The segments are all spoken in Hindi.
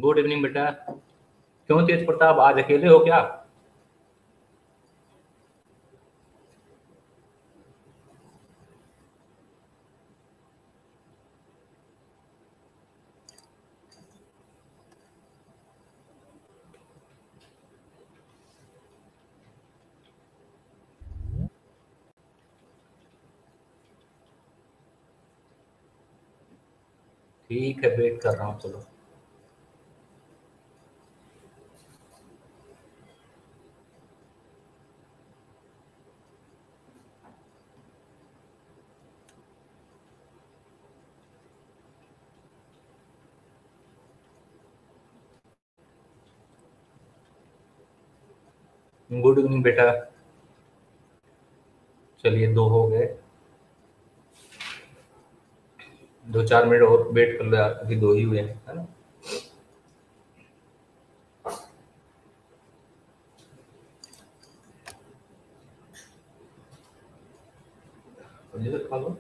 गुड इवनिंग बेटा। क्यों तेज प्रताप, आज अकेले हो क्या? ठीक है, वेट कर रहा हूँ, चलो। गुड इवनिंग बेटा। चलिए, 2 हो गए। 2-4 मिनट और वेट कर लो यार, अभी 2 ही हुए हैं, है ना? खा लो।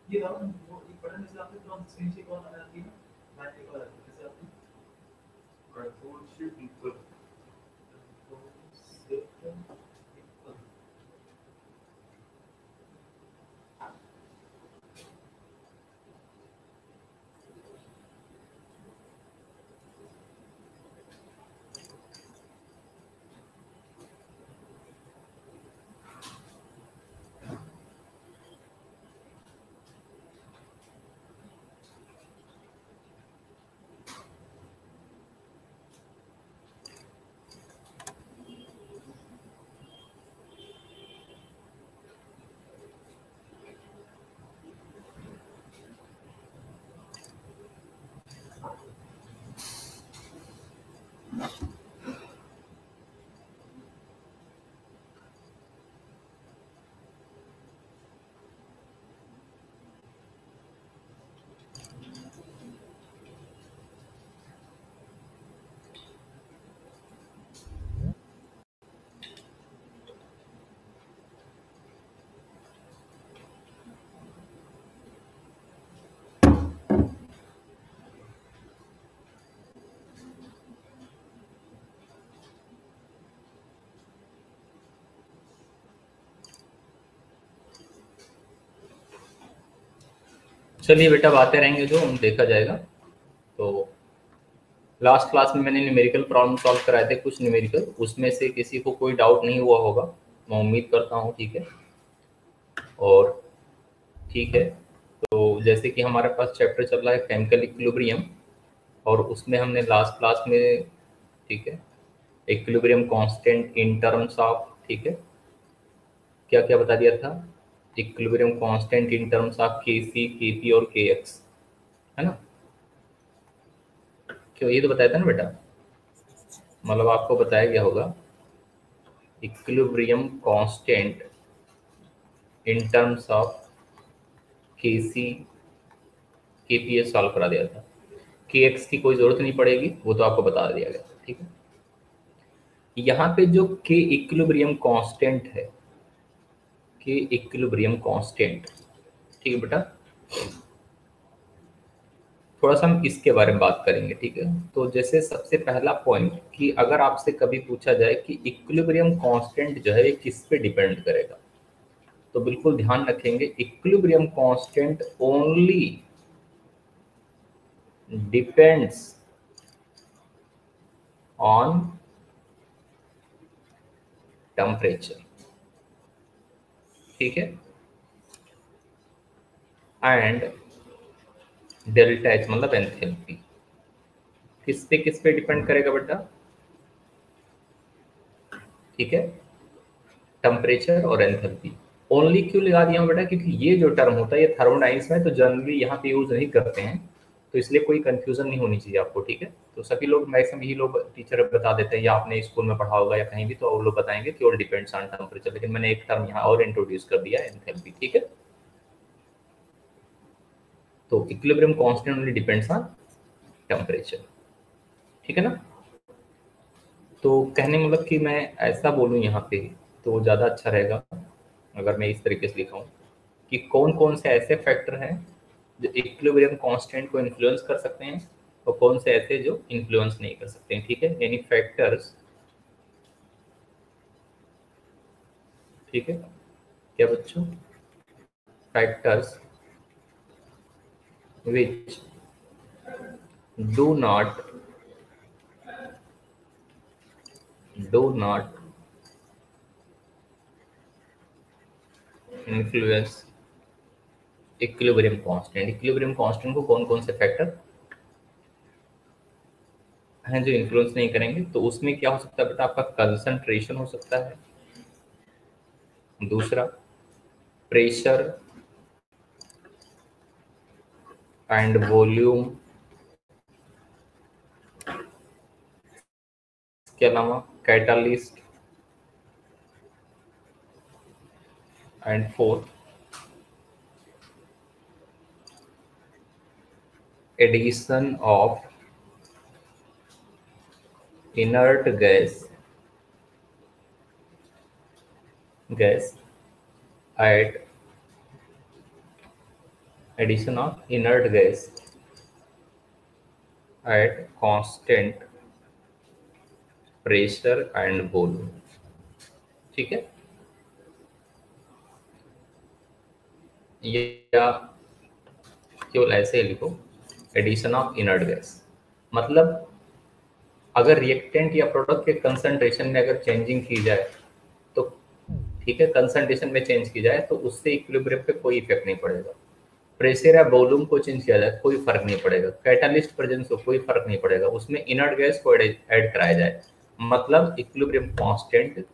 ये वो एक बटन से आपने तुरंत स्क्रीन शेयर कॉल आ जाती है ना, मैं एक बार कैसे आती है? Control shift equal, control shift equal. चलिए बेटा, बातें रहेंगे जो हम देखा जाएगा। तो लास्ट क्लास में मैंने न्यूमेरिकल प्रॉब्लम सॉल्व कराए थे, कुछ न्यूमेरिकल, उसमें से किसी को कोई डाउट नहीं हुआ होगा, मैं उम्मीद करता हूँ। ठीक है, और ठीक है, तो जैसे कि हमारे पास चैप्टर चल रहा है केमिकल इक्विलिब्रियम, और उसमें हमने लास्ट क्लास में, ठीक है, equilibrium constant in terms of, ठीक है, क्या क्या बता दिया था? Equilibrium constant in terms of के सी, के पी और के एक्स, है ना? क्यों, ये तो बताया था ना बेटा, मतलब आपको बताया गया होगा equilibrium constant in terms of के सी, के पी एस सॉल्व करा दिया था। के एक्स की कोई जरूरत नहीं पड़ेगी, वो तो आपको बता दिया गया, ठीक है। यहाँ पे जो के इक्विलिब्रियम कांस्टेंट है, के इक्विलिब्रियम कांस्टेंट, ठीक है बेटा, थोड़ा सा हम इसके बारे में बात करेंगे, ठीक है। तो जैसे सबसे पहला पॉइंट कि अगर आपसे कभी पूछा जाए कि इक्विलिब्रियम कांस्टेंट जो है ये किस पे डिपेंड करेगा, तो बिल्कुल ध्यान रखेंगे, equilibrium constant only depends on temperature, ठीक है, एंड डेल्टा एच मतलब एंथैल्पी। किस पे डिपेंड करेगा बेटा? ठीक है, टेम्परेचर और एंथैल्पी। ओनली क्यों लगा दिया हूं बेटा? क्योंकि ये जो टर्म होता है ये थर्मोडायनेमिक्स में तो जनरली यहाँ पे यूज नहीं करते हैं, तो इसलिए कोई कंफ्यूजन नहीं होनी चाहिए आपको, ठीक है। तो सभी लोग मैक्सिमम यही लोग टीचर बता देते हैं, या आपने स्कूल में पढ़ा होगा या कहीं भी, तो वो लोग बताएंगे कि ऑल डिपेंड्स ऑन टेम्परेचर, लेकिन मैंने एक टर्म यहाँ और इंट्रोड्यूस कर दिया एंथैल्पी, ठीक है। तो equilibrium constant only depends on temperature, ठीक है ना। तो कहने मतलब कि मैं ऐसा बोलूँ यहाँ पे तो ज़्यादा अच्छा रहेगा अगर मैं इस तरीके से लिखा हूँ कि कौन कौन से ऐसे फैक्टर हैं जो इक्विलिब्रियम कांस्टेंट को इन्फ्लुएंस कर सकते हैं और कौन से ऐसे जो इन्फ्लुएंस नहीं कर सकते हैं, ठीक है। यानी फैक्टर्स, ठीक है क्या बच्चों, factors which do not influence equilibrium constant. Equilibrium constant को कौन कौन से फैक्टर हैं जो इन्फ्लुएंस नहीं करेंगे, तो उसमें क्या हो सकता है बेटा, आपका कंसंट्रेशन हो सकता है, दूसरा प्रेशर एंड वॉल्यूम, इसके अलावा catalyst, and fourth edition of inert gas at addition of inert gas at constant pressure and volume, ठीक है। या केवल ऐसे ही लिखो एडिशन ऑफ इनर्ट गैस, मतलब अगर रिएक्टेंट या प्रोडक्ट के कंसंट्रेशन में अगर चेंजिंग की जाए तो, ठीक है, कंसंट्रेशन में चेंज की जाए तो उससे इक्विलिब्रियम पे कोई इफेक्ट नहीं पड़ेगा। प्रेशर या वॉल्यूम को चेंज किया जाए कोई फर्क नहीं पड़ेगा, कैटालिस्ट प्रेजेंस को कोई फर्क नहीं पड़ेगा, उसमें इनर्ट गैस को ऐड कराया जाए, मतलब इक्विलिब्रियम कांस्टेंट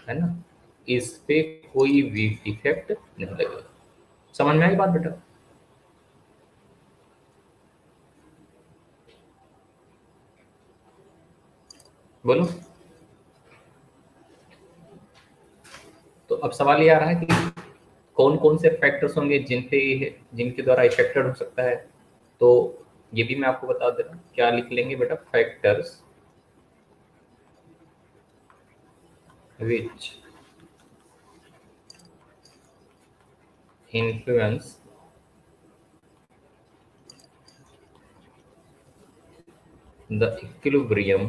है ना, इस पे कोई भी इफेक्ट नहीं लगेगा। समझ में आई बात बेटा? बोलो। तो अब सवाल ये आ रहा है कि कौन कौन से फैक्टर्स होंगे जिनके द्वारा इफेक्टेड हो सकता है, तो ये भी मैं आपको बता दे रहा हूँ। क्या लिख लेंगे बेटा, factors which influence the equilibrium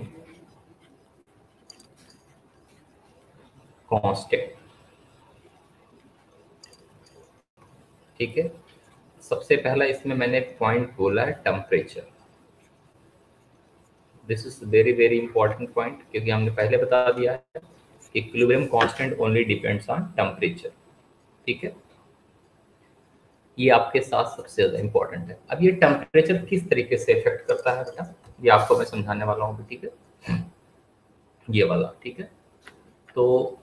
constant, ठीक है। सबसे पहला इसमें मैंने पॉइंट बोला है temperature. This is very very important point, क्योंकि हमने पहले बता दिया है equilibrium constant only depends on temperature, ठीक है। ये आपके साथ सबसे ज्यादा इंपॉर्टेंट है। अब ये टेम्परेचर किस तरीके से इफेक्ट करता है बेटा, ये आपको मैं समझाने वाला हूँ, ठीक है, ये वाला, ठीक है। तो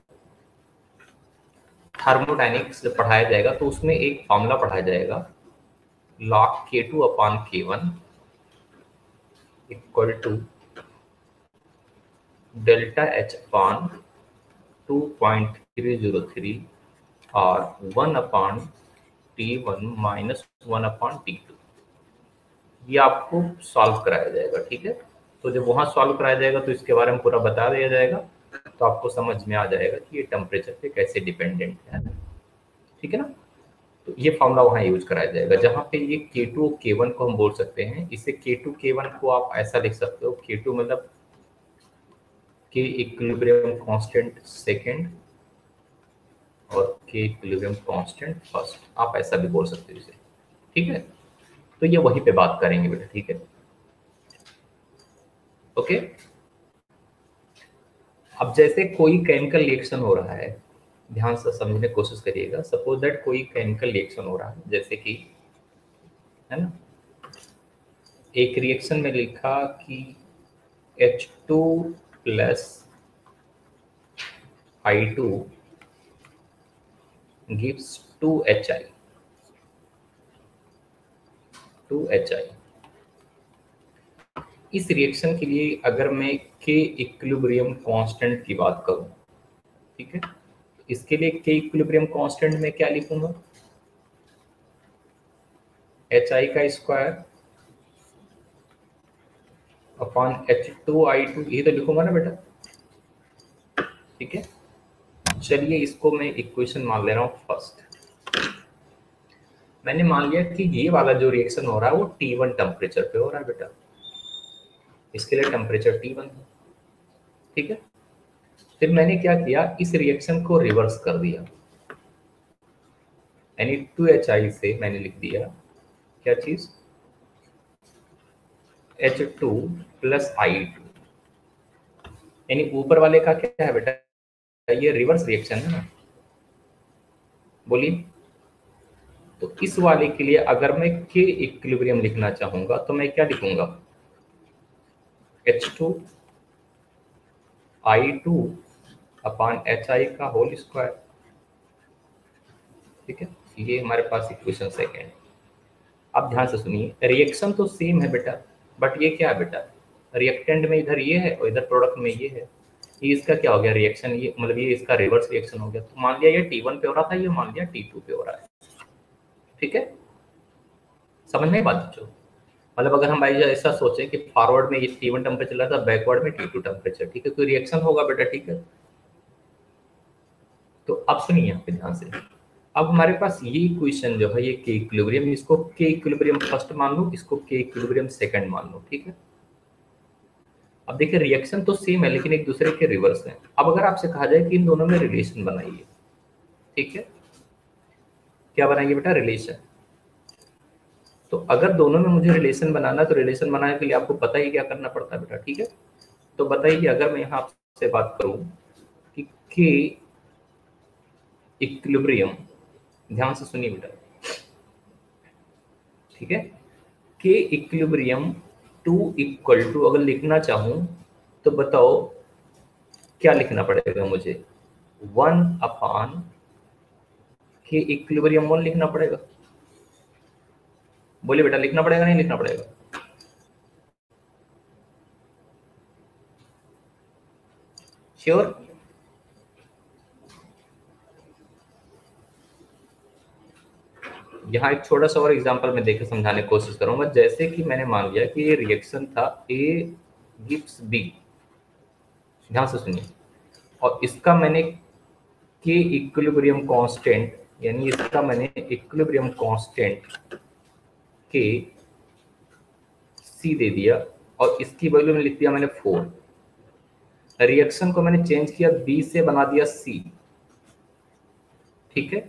थर्मोडायनिक्स जब पढ़ाया जाएगा तो उसमें एक फॉर्मूला पढ़ाया जाएगा, log K2 upon K1 equal to delta H upon 2.303 और 1 upon T1 minus 1 upon T2। ये आपको सॉल्व कराया जाएगा, ठीक है। तो जब वहां सॉल्व कराया जाएगा तो इसके बारे में पूरा बता दिया जाएगा, तो आपको समझ में आ जाएगा कि ये टेम्परेचर पे कैसे डिपेंडेंट है, ठीक है ना। तो ये फॉर्मूला वहाँ यूज कराया जाएगा, जहाँ पे ये K2 और K1 को हम बोल सकते हैं। इसे K2 K1 को आप ऐसा लिख सकते हो, K2 मतलब K इक्विलिब्रियम कांस्टेंट सेकंड और K इक्विलिब्रियम कांस्टेंट फर्स्ट, आप ऐसा भी बोल सकते हो इसे, ठीक है। तो ये वहीं पे बात करेंगे बेटा, ठीक है, ओके। अब जैसे कोई केमिकल रिएक्शन हो रहा है, ध्यान से समझने की कोशिश करिएगा। सपोज दैट कोई केमिकल रिएक्शन हो रहा है, जैसे कि, है ना, एक रिएक्शन में लिखा कि H2 plus I2 gives 2HI, 2HI, इस रिएक्शन के लिए अगर मैं के इक्विलिब्रियम कांस्टेंट की बात करूं, ठीक है, इसके लिए के इक्विलिब्रियम कांस्टेंट में क्या लिखूंगा, HI का स्क्वायर अपॉन H2I2, ये तो लिखूंगा ना बेटा, ठीक है। चलिए इसको मैं इक्वेशन मान ले रहा हूँ फर्स्ट। मैंने मान लिया कि ये वाला जो रिएक्शन हो रहा है वो T1 टेम्परेचर पे हो रहा है बेटा, इसके लिए टेम्परेचर T1 है, ठीक है। फिर मैंने क्या किया, इस रिएक्शन को रिवर्स कर दिया, यानी 2HI से मैंने लिख दिया क्या चीज, H2 प्लस I2, यानी ऊपर वाले का क्या है बेटा, ये रिवर्स रिएक्शन है ना, बोलिए। तो इस वाले के लिए अगर मैं के इक्विलिब्रियम लिखना चाहूंगा तो मैं क्या लिखूंगा, H2 I2 अपॉन HI का होल स्क्वायर, ठीक है। ये हमारे पास इक्वेशन सेकेंड। अब ध्यान से सुनिए, रिएक्शन तो सेम है बेटा, बट ये क्या है बेटा, रिएक्टेंट में इधर ये है और इधर प्रोडक्ट में ये है, ये इसका क्या हो गया रिएक्शन, ये मतलब ये इसका रिवर्स रिएक्शन हो गया। तो मान लिया ये T1 पे हो रहा था, ये मान लिया T2 पे हो रहा है, ठीक है। समझ में बात जो, मतलब अगर हम भाई ऐसा सोचें कि फॉरवर्ड में ये T1 टेम्परेचर चल रहा था, बैकवर्ड में T2 टेम्परेचर, ठीक है, कोई रिएक्शन होगा बेटा, ठीक है। तो अब सुनिए यहाँ पे ध्यान से, अब हमारे पास ये इक्वेशन जो है ये के इक्विलिब्रियम, इसको के इक्विलिब्रियम फर्स्ट मान लो, इसको के इक्विलिब्रियम सेकंड मान लो, ठीक है। अब देखिए रिएक्शन तो सेम है लेकिन एक दूसरे के रिवर्स है। अब अगर आपसे कहा जाए कि इन दोनों में रिलेशन बनाइए, ठीक है, क्या बनाइए बेटा, रिलेशन। तो अगर दोनों में मुझे रिलेशन बनाना है तो रिलेशन बनाने के लिए आपको पता ही क्या करना पड़ता है बेटा, ठीक है। तो बताइए अगर मैं यहाँ आपसे बात करूं कि के इक्विलिब्रियम, ध्यान से सुनिए बेटा, ठीक है, के इक्विलिब्रियम टू इक्वल टू अगर लिखना चाहूं तो बताओ क्या लिखना पड़ेगा मुझे, 1 के इक्विलिब्रियम 1 लिखना पड़ेगा। बोलिए बेटा, लिखना पड़ेगा नहीं लिखना पड़ेगा, श्योर। यहाँ एक छोटा सा और एग्जांपल मैं देकर समझाने की कोशिश करूंगा। जैसे कि मैंने मान लिया कि ये रिएक्शन था A गिव्स B, ध्यान से सुनिए, और इसका मैंने के इक्विलिब्रियम कांस्टेंट, यानी इसका मैंने इक्विलिब्रियम कांस्टेंट के C दे दिया और इसकी वैल्यू में लिख दिया मैंने 4। रिएक्शन को मैंने चेंज किया, B से बना दिया C, ठीक है।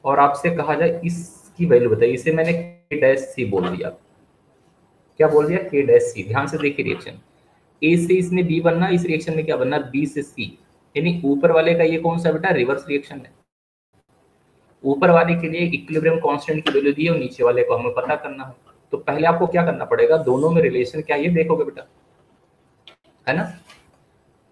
और आपसे कहा जाए इसकी वैल्यू बताइए, इसे मैंने K डैश C बोल दिया। क्या बोल दिया, K डैश C। ध्यान से देखिए रिएक्शन, A से इसमें B बनना, इस रिएक्शन में क्या बनना, B से C, यानी ऊपर वाले का ये कौन सा बेटा, रिवर्स रिएक्शन है। ऊपर वाले के लिए इक्विलिब्रियम कांस्टेंट की वैल्यू दी है और नीचे वाले को हमें पता करना है। तो पहले आपको क्या करना पड़ेगा, दोनों में रिलेशन क्या ये देखोगे बेटा, है ना।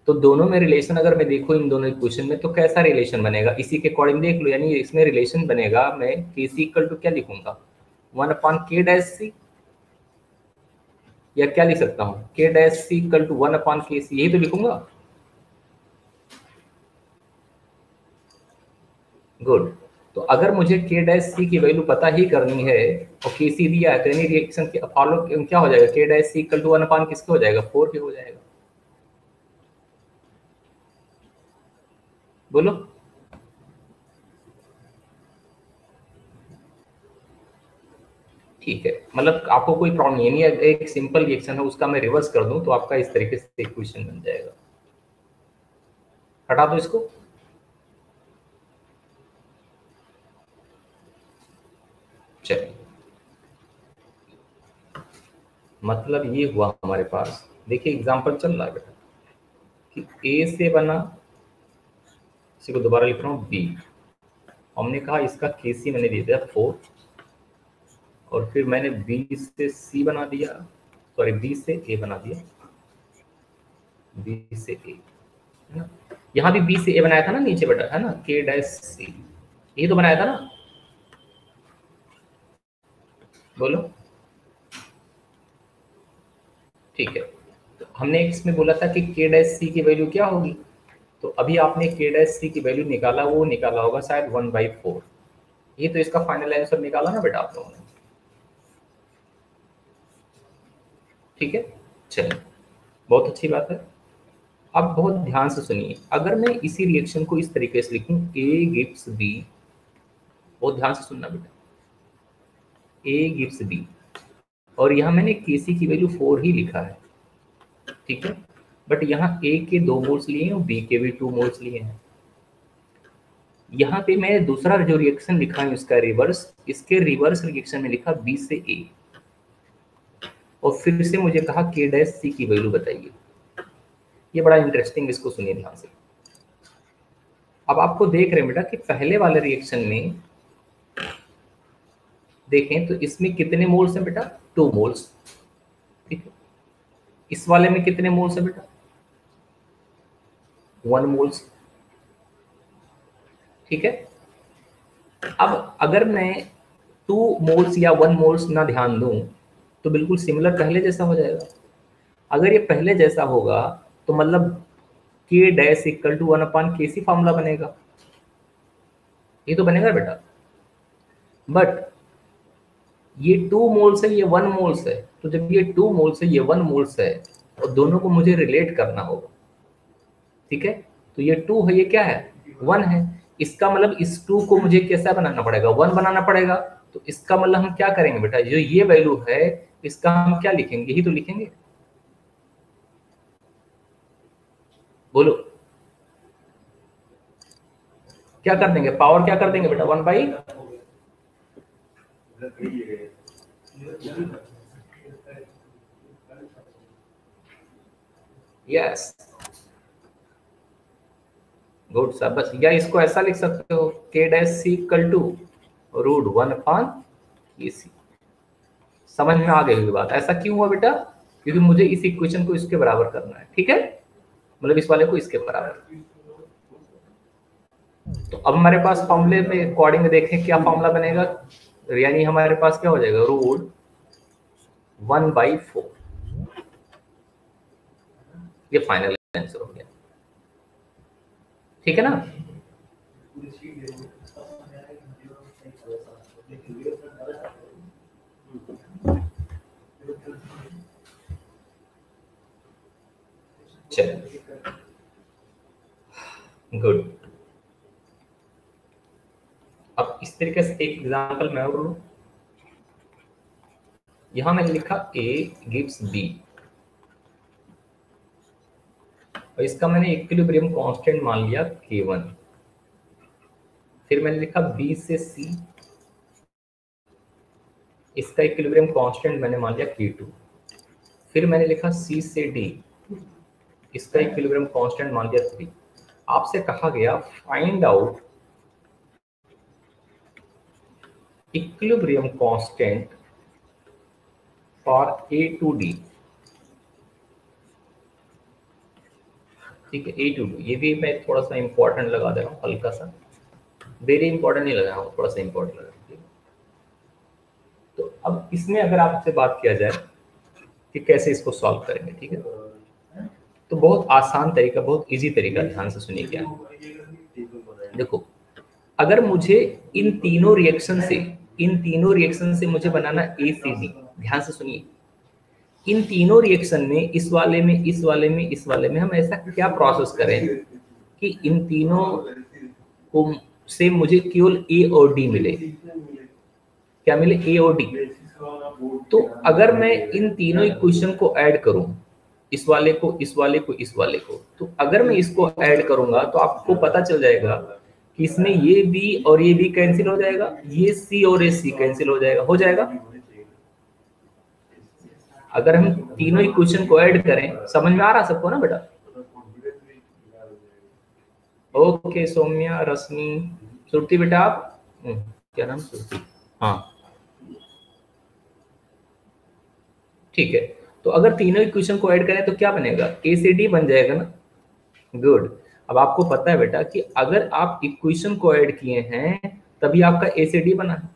तो दोनों में रिलेशन अगर मैं देखूं इन दोनों इक्वेशन में तो कैसा रिलेशन बनेगा, इसी के अकॉर्डिंग देख लो। यानी इसमें रिलेशन बनेगा, मैं के सी इक्वल टू क्या लिखूंगा, 1/K-C, या क्या लिख सकता हूँ, K-C इक्वल टू 1/K-C, यही तो लिखूंगा। गुड। तो अगर मुझे K-C की वैल्यू पता ही करनी है और K-C दिया है तो यानी रिएक्शन के फॉलो क्या हो जाएगा, K-C इक्वल टू 1 किसके हो जाएगा, 4 के हो जाएगा। बोलो, ठीक है, मतलब आपको कोई प्रॉब्लम नहीं है, एक सिंपल रिएक्शन है उसका मैं रिवर्स कर दूं तो आपका इस तरीके से इक्वेशन बन जाएगा। हटा दो इसको, चलिए। मतलब ये हुआ हमारे पास, देखिए एग्जांपल चल रहा है बेटा कि ए से बना, इसी को दोबारा लिख रहा हूँ बी, हमने कहा इसका के सी मैंने दे दिया 4, और फिर मैंने बी से सी बना दिया, सॉरी बी से ए बना दिया, बी से ए, है ना। यहाँ भी बी से ए बनाया था ना नीचे बेटा, है ना, के डैश सी, ये तो बनाया था ना, बोलो। ठीक है। तो हमने इसमें बोला था कि के डैश सी की वैल्यू क्या होगी, तो अभी आपने के डैश सी की वैल्यू निकाला, वो निकाला होगा शायद 1/4। ये तो इसका फाइनल आंसर निकाला ना बेटा आप लोगों ने, ठीक है। चलिए, बहुत अच्छी बात है। अब बहुत ध्यान से सुनिए, अगर मैं इसी रिएक्शन को इस तरीके से लिखूं, ए गिव्स बी, बहुत ध्यान से सुनना बेटा, ए गिव्स बी, और यहाँ मैंने केसी की वैल्यू 4 ही लिखा है, ठीक है। बट यहाँ ए के 2 मोल्स लिए हैं और बी के भी 2 मोल्स लिए हैं। यहाँ पे मैं दूसरा जो रिएक्शन लिखा है इसका रिवर्स, इसके रिवर्स रिएक्शन में लिखा बी से ए, और फिर से मुझे कहा के डैश सी की वैल्यू बताइए। ये बड़ा इंटरेस्टिंग, इसको सुनिए ध्यान से। अब आपको देख रहे हैं बेटा कि पहले वाले रिएक्शन में देखें तो इसमें कितने मोल्स हैं बेटा, 2 मोल्स, ठीक है। इस वाले में कितने मोल्स हैं बेटा, 1 मोल्स, ठीक है। अब अगर मैं 2 मोल्स या 1 मोल्स ना ध्यान दूं तो बिल्कुल सिमिलर पहले जैसा हो जाएगा। अगर ये पहले जैसा होगा तो मतलब के dash equal to 1/kc formula बनेगा, ये तो बनेगा बेटा। बट ये 2 मोल्स है, ये 1 मोल्स है, तो जब ये 2 मोल्स है, ये 1 मोल्स है, और दोनों को मुझे रिलेट करना होगा, ठीक है। तो ये 2 है, ये क्या है, 1 है। इसका मतलब इस 2 को मुझे कैसा बनाना पड़ेगा, 1 बनाना पड़ेगा। तो इसका मतलब हम क्या करेंगे बेटा, जो ये वैल्यू है इसका हम क्या लिखेंगे, यही तो लिखेंगे, बोलो क्या कर देंगे, पावर क्या कर देंगे बेटा, 1/, यस, गुड सर। बस या इसको ऐसा लिख सकते हो, के dash C equal to √1/kc। समझ में आ गई होगी बात, ऐसा क्यों हुआ बेटा, क्योंकि मुझे इस इक्वेशन को इसके बराबर करना है, ठीक है, मतलब इस वाले को इसके बराबर। तो अब हमारे पास फॉर्मूले में अकॉर्डिंग देखें क्या फॉर्मूला बनेगा, यानी हमारे पास क्या हो जाएगा, √1/4। ये फाइनल आंसर हो गया, ठीक है ना। चलिए, गुड। अब इस तरीके से एक एग्जांपल मैं और लूं, यहां मैंने लिखा ए गिव्स बी, और इसका मैंने इक्विलिब्रियम कांस्टेंट मान लिया K1। फिर मैंने लिखा B से C, इसका इक्विलिब्रियम कांस्टेंट मैंने मान लिया K2। फिर मैंने लिखा C से D, इसका इक्विलिब्रियम कांस्टेंट मान लिया 3। आपसे कहा गया find out equilibrium constant for A to D, ठीक है, A to D। ये भी मैं थोड़ा सा इंपॉर्टेंट लगा दे रहा हूँ, हल्का सा, वेरी इंपॉर्टेंट नहीं लगा हूँ, थोड़ा सा इंपॉर्टेंट लगा। तो अब इसमें अगर आपसे बात किया जाए कि कैसे इसको सॉल्व करेंगे, ठीक है, तो बहुत आसान तरीका, बहुत इजी तरीका, ध्यान से सुनिए क्या। देखो, अगर मुझे इन तीनों रिएक्शन से मुझे बनाना ACD, ध्यान से सुनिए, इन तीनों रिएक्शन में, इस वाले में, इस वाले में, इस वाले में, हम ऐसा क्या प्रोसेस करें कि इन तीनों को से मुझे केवल A और D मिले, क्या मिले, A और D। तो अगर मैं इन तीनों इक्वेशन को ऐड करूं, इस वाले को, इस वाले को, इस वाले को, तो अगर मैं इसको ऐड करूंगा तो आपको पता चल जाएगा कि इसमें ये B और ये B कैंसिल हो जाएगा, ये C और ये C कैंसिल हो जाएगा। अगर हम तीनों इक्वेशन को ऐड करें, समझ में आ रहा सबको ना बेटा। ओके सौम्या, रश्मि, श्रुति बेटा आप, क्या नाम, श्रुति, हाँ ठीक है। तो अगर तीनों इक्वेशन को ऐड करें तो क्या बनेगा, A से D बन जाएगा ना, गुड। अब आपको पता है बेटा कि अगर आप इक्वेशन को ऐड किए हैं तभी आपका A से D बना है,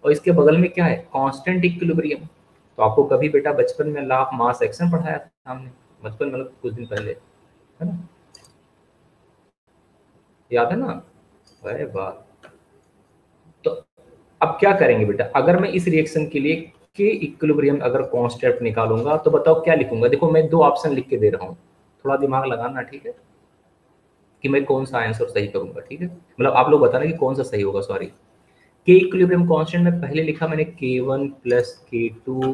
और इसके बगल में क्या है, कांस्टेंट इक्विलिब्रियम। तो आपको कभी बेटा बचपन में लॉ ऑफ मास एक्शन पढ़ाया था हमने, बचपन मतलब कुछ दिन पहले, है ना, याद है ना? अरे वाह। तो अब क्या करेंगे बेटा, अगर मैं इस रिएक्शन के लिए के इक्विलिब्रियम अगर कांस्टेंट निकालूंगा तो बताओ क्या लिखूंगा? देखो मैं दो ऑप्शन लिख के दे रहा हूँ, थोड़ा दिमाग लगाना, ठीक है, कि मैं कौन सा आंसर सही करूंगा, ठीक है, मतलब आप लोग बताना कि कौन सा सही होगा। सॉरी, के इक्विलिब्रियम कांस्टेंट में पहले लिखा मैंने k1 plus k2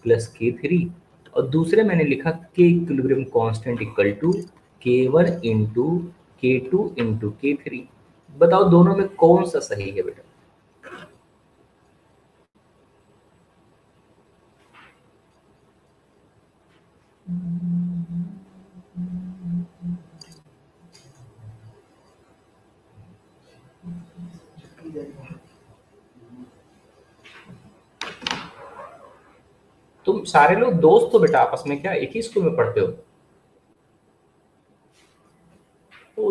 plus k3, और दूसरे मैंने लिखा के equilibrium constant equal to k1 into k2 into k3। बताओ दोनों में कौन सा सही है बेटा? तुम सारे लोग दोस्त हो बेटा आपस में, क्या एक ही स्कूल में पढ़ते हो?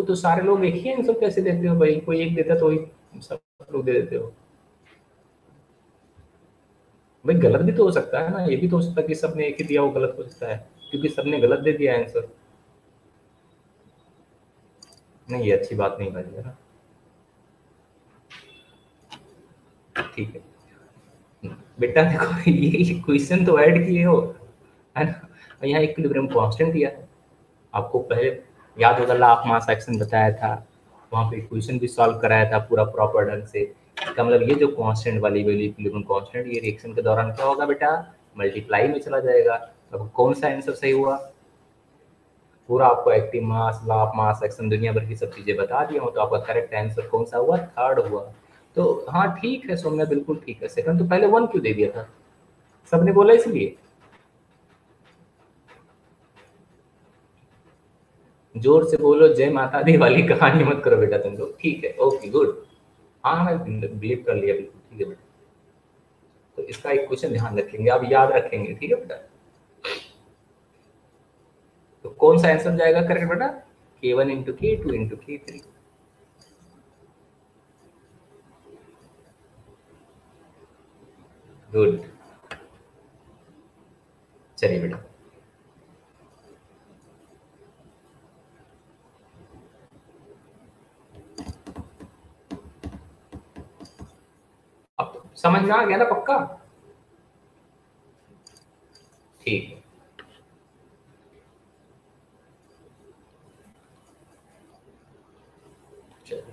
तो सारे लोग एक ही आंसर कैसे देते हो भाई? कोई एक देता तो वही सब लोग दे देते हो भाई? गलत भी तो हो सकता है ना, ये भी तो हो सकता है कि सबने एक ही दिया वो गलत हो सकता है, क्योंकि सबने गलत दे दिया आंसर। नहीं, ये अच्छी बात नहीं भाई है, ठीक है बेटा। देखो ये क्वेश्चन तो ऐड किए हो, है ना, और यहाँ इक्विलिब्रियम कांस्टेंट दिया है। आपको पहले याद होगा लॉ ऑफ मास एक्शन बताया था, वहाँ पे क्वेश्चन भी सॉल्व कराया था पूरा प्रॉपर ढंग से। इसका मतलब ये जो कांस्टेंट वाली वैल्यू इक्विलिब्रियम कांस्टेंट, ये रिएक्शन के दौरान क्या होगा बेटा? मल्टीप्लाई में चला जाएगा। अब कौन सा आंसर सही हुआ? पूरा आपको active mass, law of mass action, दुनिया भर की सब चीजें बता दिया हूँ, तो आपका करेक्ट आंसर कौन सा हुआ? थर्ड हुआ। तो हाँ ठीक है सौम्या, बिल्कुल ठीक है। सेकंड तो पहले वन क्यों दे दिया था? सबने बोला इसलिए। जोर से बोलो, जय माता दी वाली कहानी मत करो बेटा तुम लोग, ठीक है, ओके गुड। हाँ मैं बिलीव कर लिया, बिल्कुल ठीक है बेटा। तो इसका एक क्वेश्चन ध्यान रखेंगे, आप याद रखेंगे, ठीक है बेटा। तो कौन सा आंसर जाएगा करेक्ट बेटा? k1 into k2 into k3। Good, चलिए बेटा। अब तो समझ में आ गया ना पक्का? ठीक है, चलिए।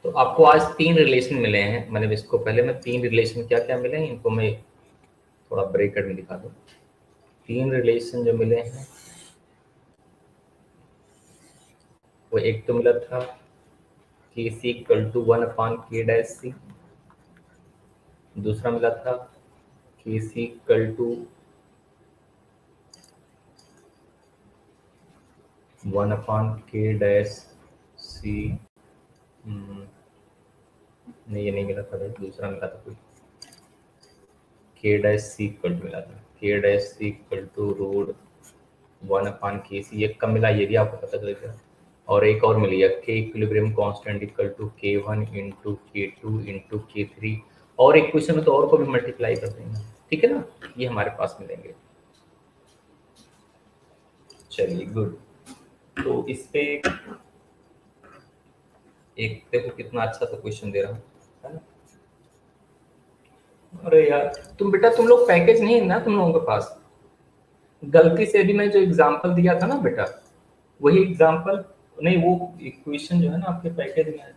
तो आपको आज तीन रिलेशन मिले हैं, मैंने इसको पहले में तीन रिलेशन क्या क्या मिले हैं इनको मैं थोड़ा ब्रेकेट में दिखा दूं। तीन रिलेशन जो मिले हैं वो एक तो मिला था कि सी इक्वल टू 1/k-c। दूसरा मिला था कि सी इक्वल टू 1/k-c। नहीं ये नहीं मिला था भाई, दूसरा मिला था कोई, k-c इक्वल टू मिला था, k-c equal to root 1/k-c। एक कम मिला, ये भी आपको पता चल गया। और एक और मिली है के equilibrium constant equal to k1 into k2 into k3। और एक क्वेश्चन में तो और को भी मल्टीप्लाई कर देंगे, ठीक है ना, ये हमारे पास मिलेंगे। चलिए गुड। तो इस पे एक देखो कितना अच्छा सा क्वेश्चन दे रहा हूँ, है ना। अरे यार तुम बेटा, तुम लोग पैकेज नहीं है ना तुम लोगों के पास? गलती से भी मैं जो एग्जांपल दिया था ना बेटा, वही एग्जांपल नहीं, वो क्वेश्चन जो है ना आपके पैकेज में है,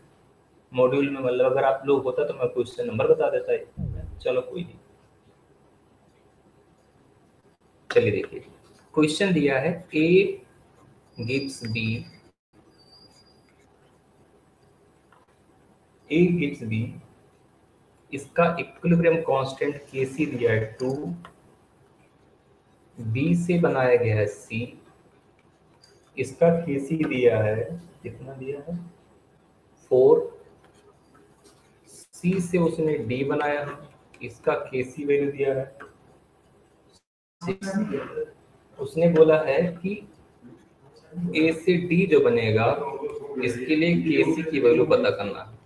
मॉड्यूल में, मतलब अगर आप लोग होता तो मैं क्वेश्चन नंबर बता देता है। चलो कोई नहीं, चलिए देखिए। क्वेश्चन दिया है A gives B, A gives B, इसका इक्विलिब्रियम कांस्टेंट के सी दिया है 2, बी से बनाया गया है सी, इसका के सी दिया है, कितना दिया है 4, सी से उसने डी बनाया है, इसका के सी वैल्यू दिया है 6। उसने बोला है कि ए से डी जो बनेगा इसके लिए के सी की वैल्यू पता करना है।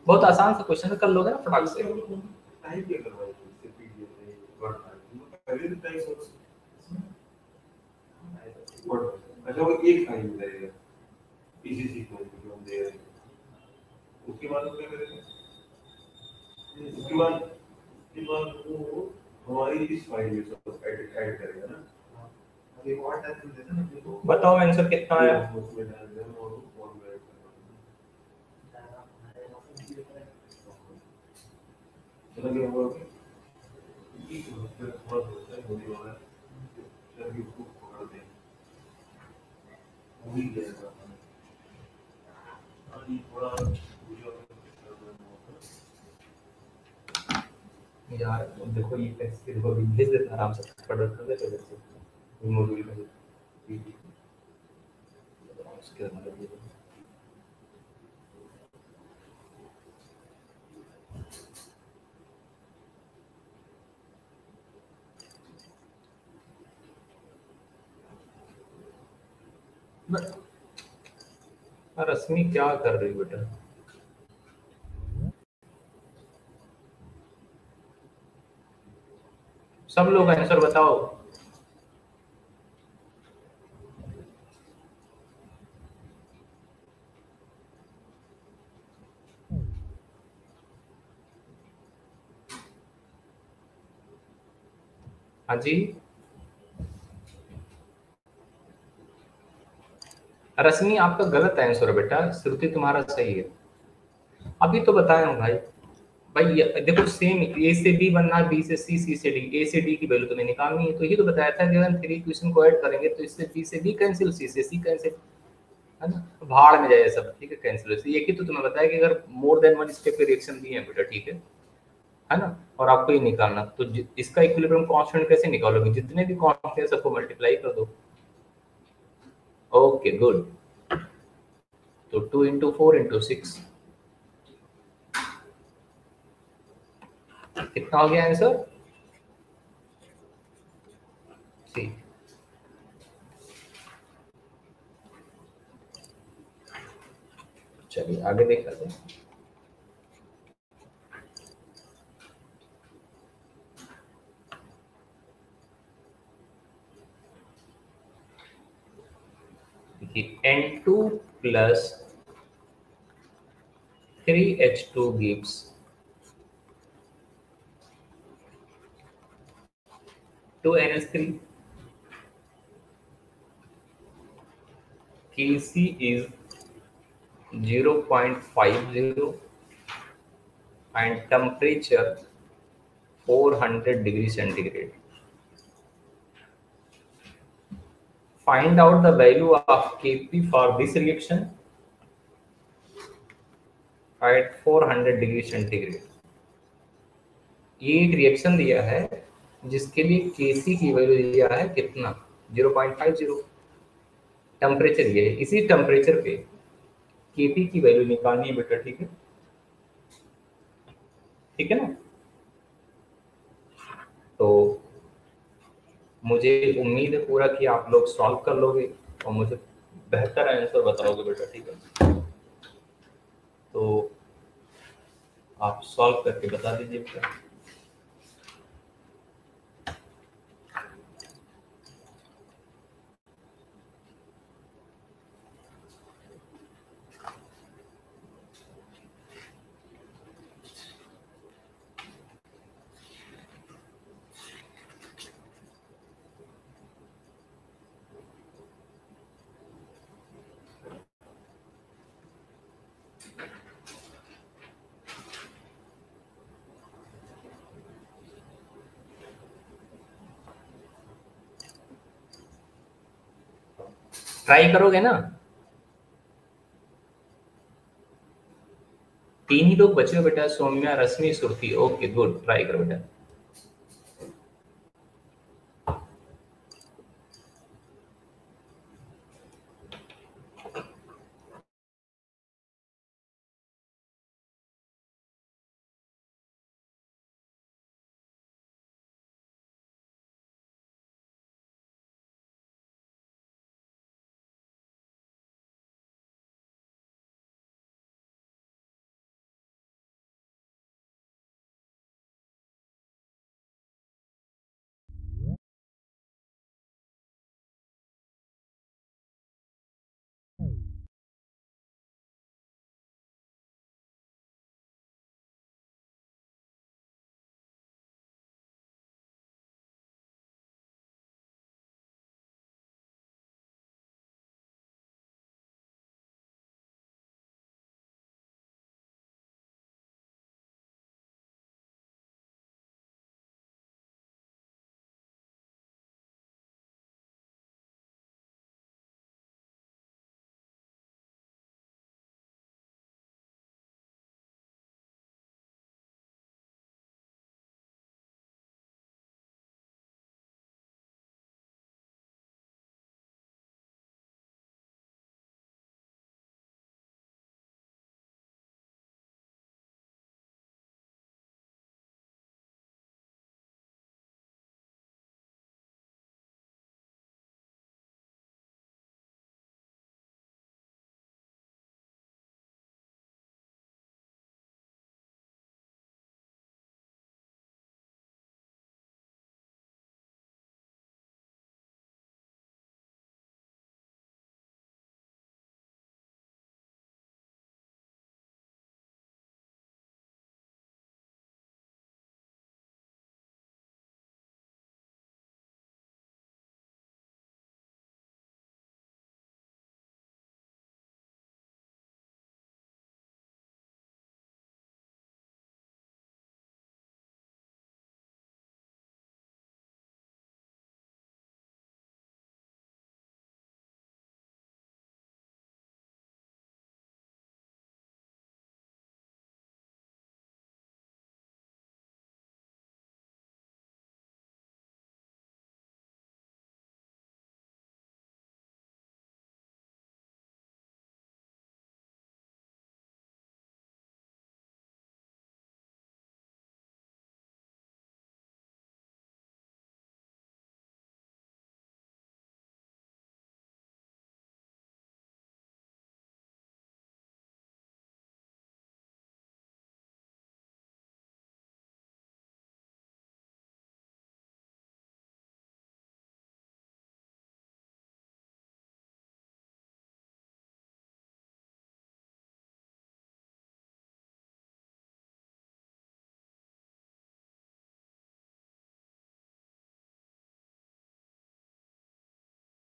बहुत आसान सा क्वेश्चन कर लोगे ना फटाक से। टाइप क्या करवाए थे इससे पीडीएफ में वर्ड फाइल पहले तो टाइप हो वर्ड अच्छा वो एक फाइल में रहेगा इसी सीक्वेंस में हम दे रहे हैं उसके बाद क्या करेंगे उसके बाद वो हमारी इस फाइल में सब ऐड करेगा ना अभी और टाइप में देता ना बताओ आंसर कितना आया। उसमें डाल देना और ऐड करना चलो ये हुआ ये थोड़ा होता है होने वाला है चलिए उसको पकड़ दें वही जैसा अभी थोड़ा यार देखो ये कैसे देखो भेज देता आराम से पढ़ कर दे पहले से मॉड्यूल में उसके मतलब ये रश्मि क्या कर रही बेटा। सब लोग आंसर बताओ। हाँ जी रश्मि आपका गलत आंसर है बेटा, श्रुति तुम्हारा सही है। अभी तो बताया हूँ भाई। भाई देखो सेम ए से बी बनना, बी से सी, सी से डी, ए से डी की वैल्यू तुम्हें निकालनी है। तो ये तो बताया था कि अगर 3 इक्वेशन को ऐड करेंगे तो इससे बी से बी कैंसिल, सी से सी कैंसिल, है ना। तो भाड़ में जाए सब, ठीक है कैंसिल। एक ही तो तुम्हें बताया कि अगर मोर देन वन स्टेप के रिएक्शन दिए हैं बेटा, ठीक है ना। और आपको ये निकालना तो इसका इक्विलिब्रियम कांस्टेंट कैसे निकालोगे, जितने भी कांस्टेंट है सबको मल्टीप्लाई कर दो। Okay good. तो 2 इंटू 4 इंटू 6 कितना हो गया आंसर सी। चलिए आगे देख लेते हैं। N2 plus 3H2 gives 2NH3. Kc is 0.50 and temperature 400 degree centigrade. Find out the value of Kp for this reaction at 400 degree centigrade. ये एक रिएक्शन दिया है जिसके लिए Kc की वैल्यू दिया है कितना 0.50। टेम्परेचर ये है, इसी टेम्परेचर पे Kp की वैल्यू निकालनी है बेटा, ठीक है, ठीक है ना। तो मुझे उम्मीद है पूरा कि आप लोग सॉल्व कर लोगे और मुझे बेहतर आंसर बताओगे बेटा, ठीक है। तो आप सॉल्व करके बता दीजिए बेटा। ट्राई करोगे ना। 3 ही लोग बचे हो बेटा, सौम्या, रश्मि, सुरभि। ओके गुड, ट्राई करो बेटा।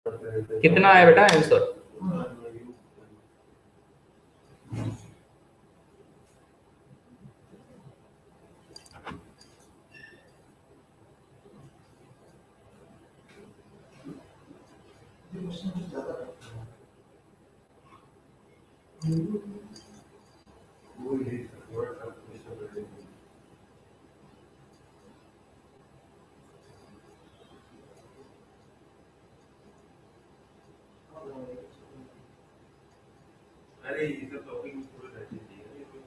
कितना है बेटा आंसर? अरे ये सब टॉपिक पूरे रहते हैं, ये कोई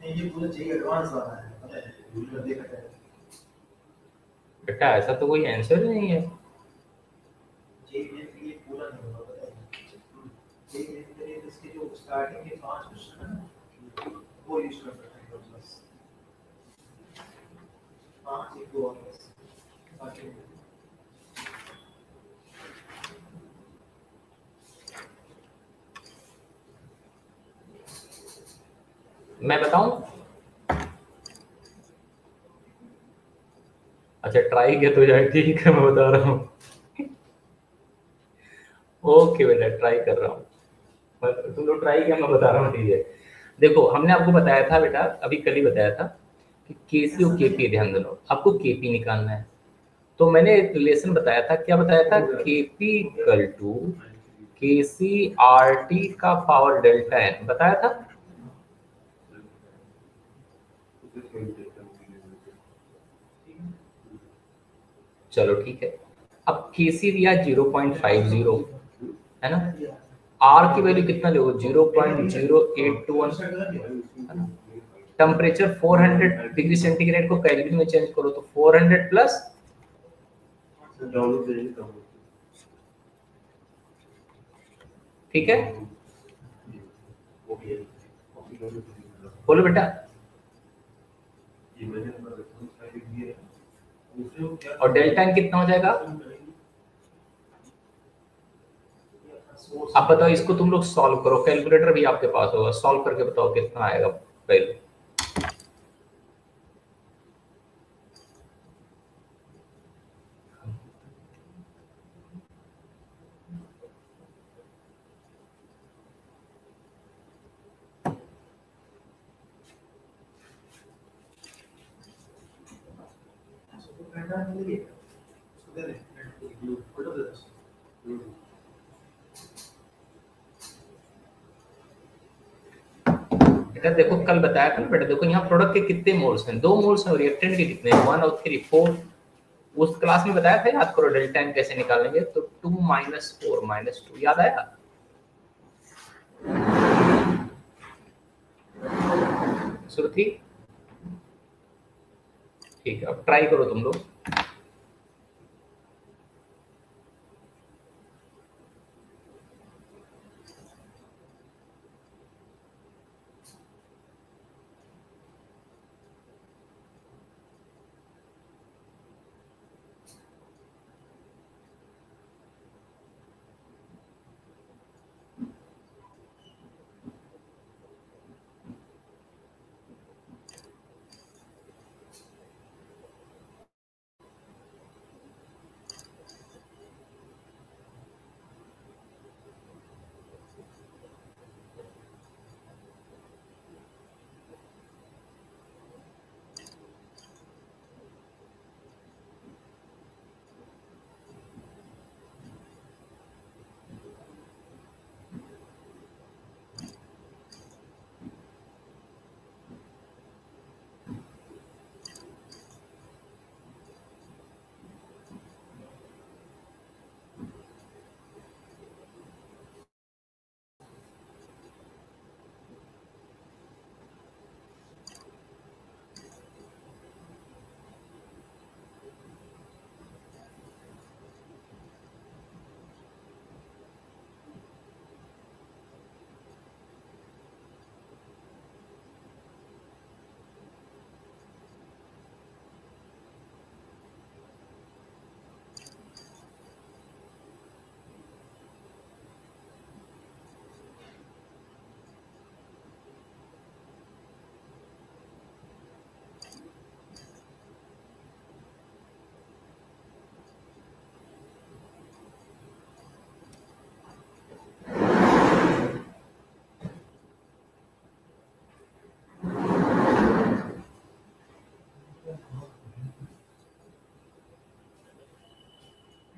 नहीं, ये पूरा चाहिए एडवांस वाला है, पता है, वीडियो देखा जाए। बेटा ऐसा तो कोई आंसर ही नहीं है। जेईई के लिए पूरा नहीं होगा, पता है। जेईई के लिए इसके जो स्टार्टिंग के 5 क्वेश्चन है ना, वो यूज कर सकते हैं बस। 5 एक 2 और बस बाकी मैं बताऊं? अच्छा ट्राई किया तो यार ठीक है, मैं बता रहा हूँ। ओके बेटा ट्राई कर रहा हूँ, तुम लोग ट्राई किया, मैं बता रहा हूँ ठीक है। देखो हमने आपको बताया था बेटा, अभी कल ही बताया था कि केसी और केपी, ध्यान देना आपको केपी निकालना है। तो मैंने एक रिलेशन बताया था, क्या बताया था? केपी इक्वल टू के सी आर टी का पावर डेल्टा एन बताया था। चलो ठीक है, अब के सी दिया 0.50 है ना, आर की वैल्यू कितना लोगे? 0.0821 है ना। टेम्परेचर 400 डिग्री सेंटीग्रेड को केल्विन में चेंज करो तो 400 प्लस, ठीक है। बोलो बेटा। और डेल्टा एन कितना हो जाएगा? आप बताओ, इसको तुम लोग सॉल्व करो, कैलकुलेटर भी आपके पास होगा, सॉल्व करके बताओ कितना आएगा वैल्यू। बेटा देखो कल बताया था ना बेटा, देखो यहाँ प्रोडक्ट के कितने मोल्स हैं? 2 मोल्स हैं, और रिएक्टेंट के कितने हैं? 1 और 3 4। उस क्लास में बताया था, याद करो डेल्टा एन कैसे निकालेंगे, तो 2 - 4 - 2 याद आया? श्रुति ठीक है, अब ट्राई करो तुम लोग।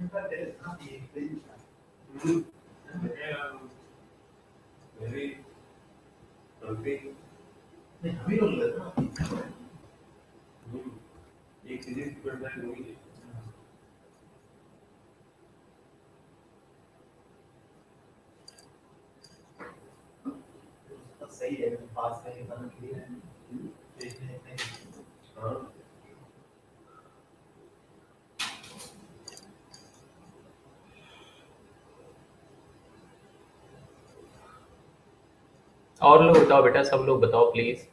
इनका there is not a very नहीं हमें लोग लेते ना एक फिजिक्स डिपार्टमेंट होगी तो सही है पास में निकालने के लिए देखने हाँ और लोग बताओ बेटा, सब लोग बताओ प्लीज।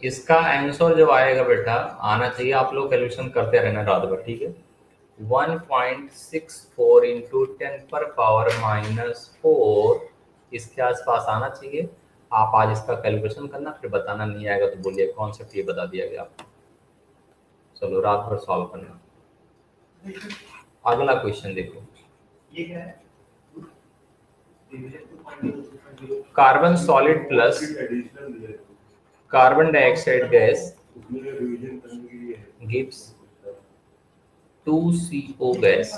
इसका आंसर जब आएगा बेटा, आना चाहिए, आप लोग कैलकुलेशन करते रहना रात भर, ठीक है। 1.64 इंटू 10⁻⁻⁴ इसके आसपास आना चाहिए। आप आज इसका कैलकुलेशन करना, फिर बताना, नहीं आएगा तो बोलिए कॉन्सेप्ट ये बता दिया गया आपको। चलो रात भर सॉल्व करना। अगला क्वेश्चन देखो, ये क्या है carbon solid plus carbon dioxide gas gives 2CO gas.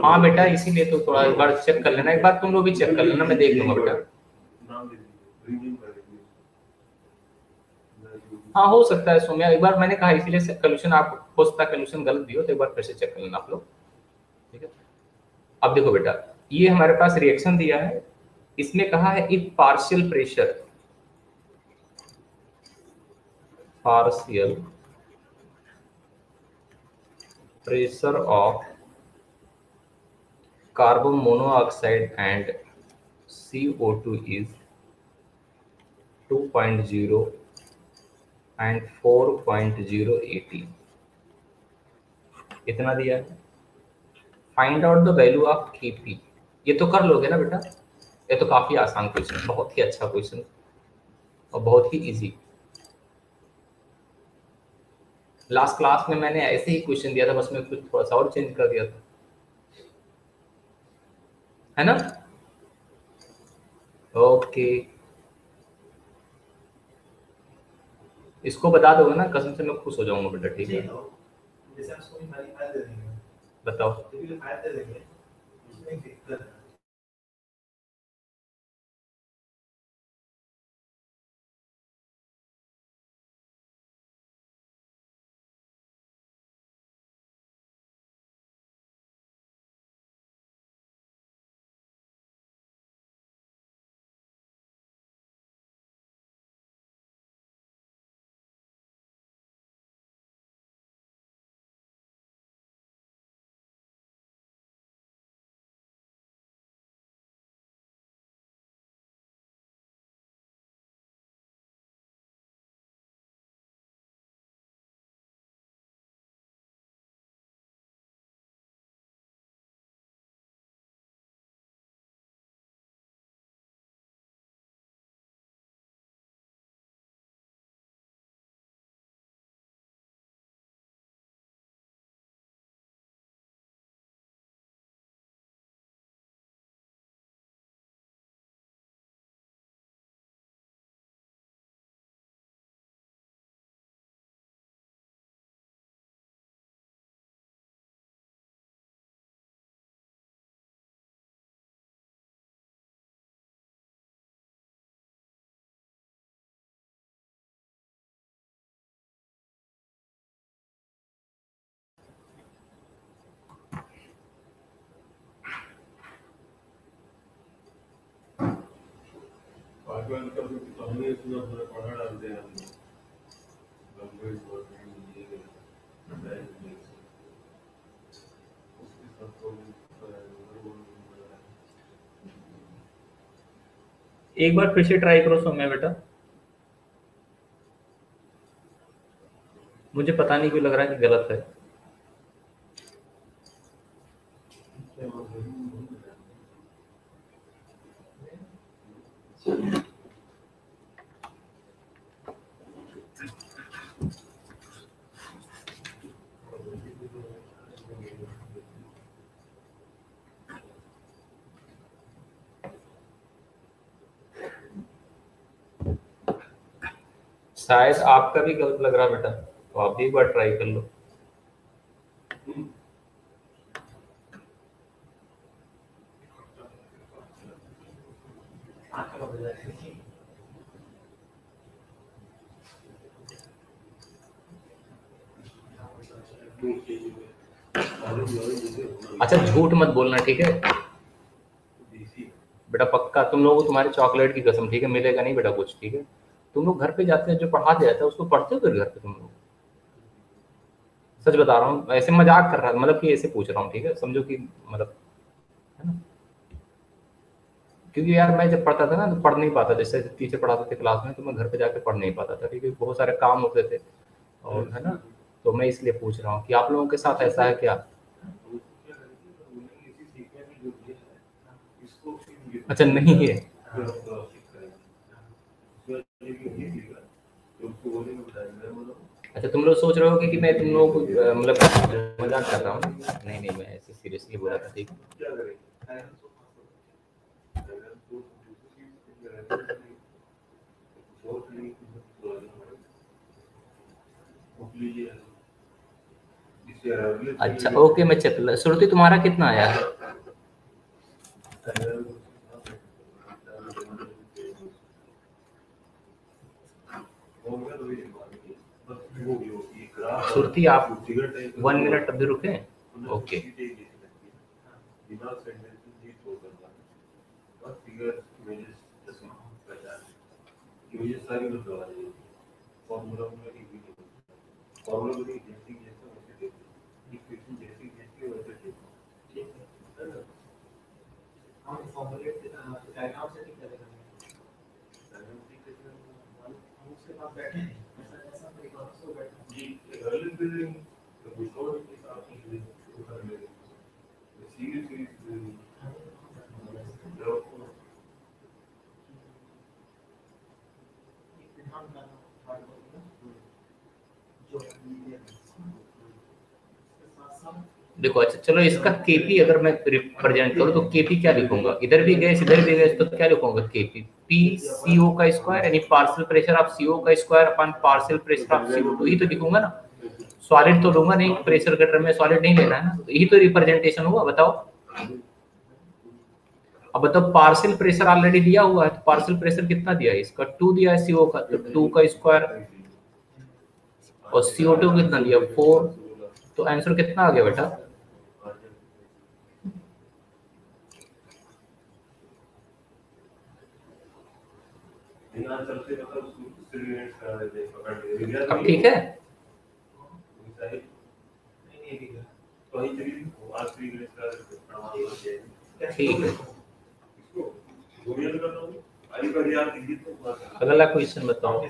हाँ बेटा, इसीलिए तो थोड़ा एक बार चेक कर लेना, एक बार तुम लोग भी चेक कर लेना, मैं देख लूंगा बेटा। हाँ हो सकता है सोम्या, एक बार मैंने कहा इसीलिए सोल्यूशन आप हो सकता है सोल्यूशन गलत भी हो, तो एक बार फिर से चेक कर लेना आप लोग, ठीक है। अब देखो बेटा, ये हमारे पास रिएक्शन दिया है, इसमें कहा है if partial pressure of carbon monoxide and CO2 is 2.0 and 4.080, इतना दिया है। Find out the value of Kp। ये तो कर लोगे ना बेटा, ये तो काफी आसान क्वेश्चन, बहुत ही अच्छा क्वेश्चन और बहुत ही इजी। लास्ट क्लास में मैंने ऐसे ही क्वेश्चन दिया था, बस मैं कुछ थोड़ा सा और चेंज कर दिया था, है ना। ओके, इसको बता दोगे ना, कसम से मैं खुश हो जाऊंगा बेटा, ठीक है। बताओ। एक बार फिर से ट्राई करो सौम्या बेटा, मुझे पता नहीं क्यों लग रहा है कि गलत है। शायद आपका भी गलत लग रहा बेटा, तो आप भी एक बार ट्राई कर लो। अच्छा झूठ मत बोलना, ठीक है बेटा, पक्का तुम लोगों को तुम्हारे चॉकलेट की कसम, ठीक है, मिलेगा नहीं बेटा कुछ, ठीक है। तुम लोग घर पे जाते हैं, जो पढ़ा दिया जाता है उसको पढ़ते हो फिर घर पे तुम लोग? सच बता रहा हूँ, ऐसे मजाक कर रहा था, मतलब कि ऐसे पूछ रहा हूँ, ठीक है, समझो कि मतलब, है ना। क्योंकि यार मैं जब पढ़ता था ना तो पढ़ नहीं पाता, जैसे टीचर पढ़ाते थे क्लास में तो मैं घर पे जाके पढ़ नहीं पाता था, ठीक है, बहुत सारे काम होते थे और, है ना, तो मैं इसलिए पूछ रहा हूँ कि आप लोगों के साथ ऐसा है क्या? अच्छा नहीं है। अच्छा तुम लोग सोच रहे हो कि मैं तुम लोगों को मतलब मजाक कर रहा हूँ? नहीं नहीं, मैं ऐसे सीरियसली बोला था, ठीक है। अच्छा ओके, मैं चेक, श्रुति तुम्हारा कितना आया है? श्रुति आप 1 मिनट अभी रुके, ओके। देखो अच्छा चलो, इसका केपी अगर मैं रिप्रेजेंट करूँ तो केपी क्या लिखूंगा, इधर भी गए इधर भी गए तो क्या लिखूंगा, केपी पी सीओ का स्क्वायर, यानी पार्शियल प्रेशर ऑफ सीओ का square upon partial pressure of CO2, यही तो लिखूंगा ना। सॉलिड तो लूंगा नहीं, प्रेशर के टर्म में सॉलिड नहीं लेना है ना, तो यही तो रिप्रेजेंटेशन हुआ, बताओ। अब बताओ, पार्शियल प्रेशर ऑलरेडी दिया हुआ है, तो पार्शियल प्रेशर कितना दिया है, इसका 2 दिया है CO का, तो 2 का स्क्वायर, और CO2 कितना दिया 4, तो आंसर कितना आ गया बेटा? अब ठीक है, ठीक है। अगला क्वेश्चन बताओ।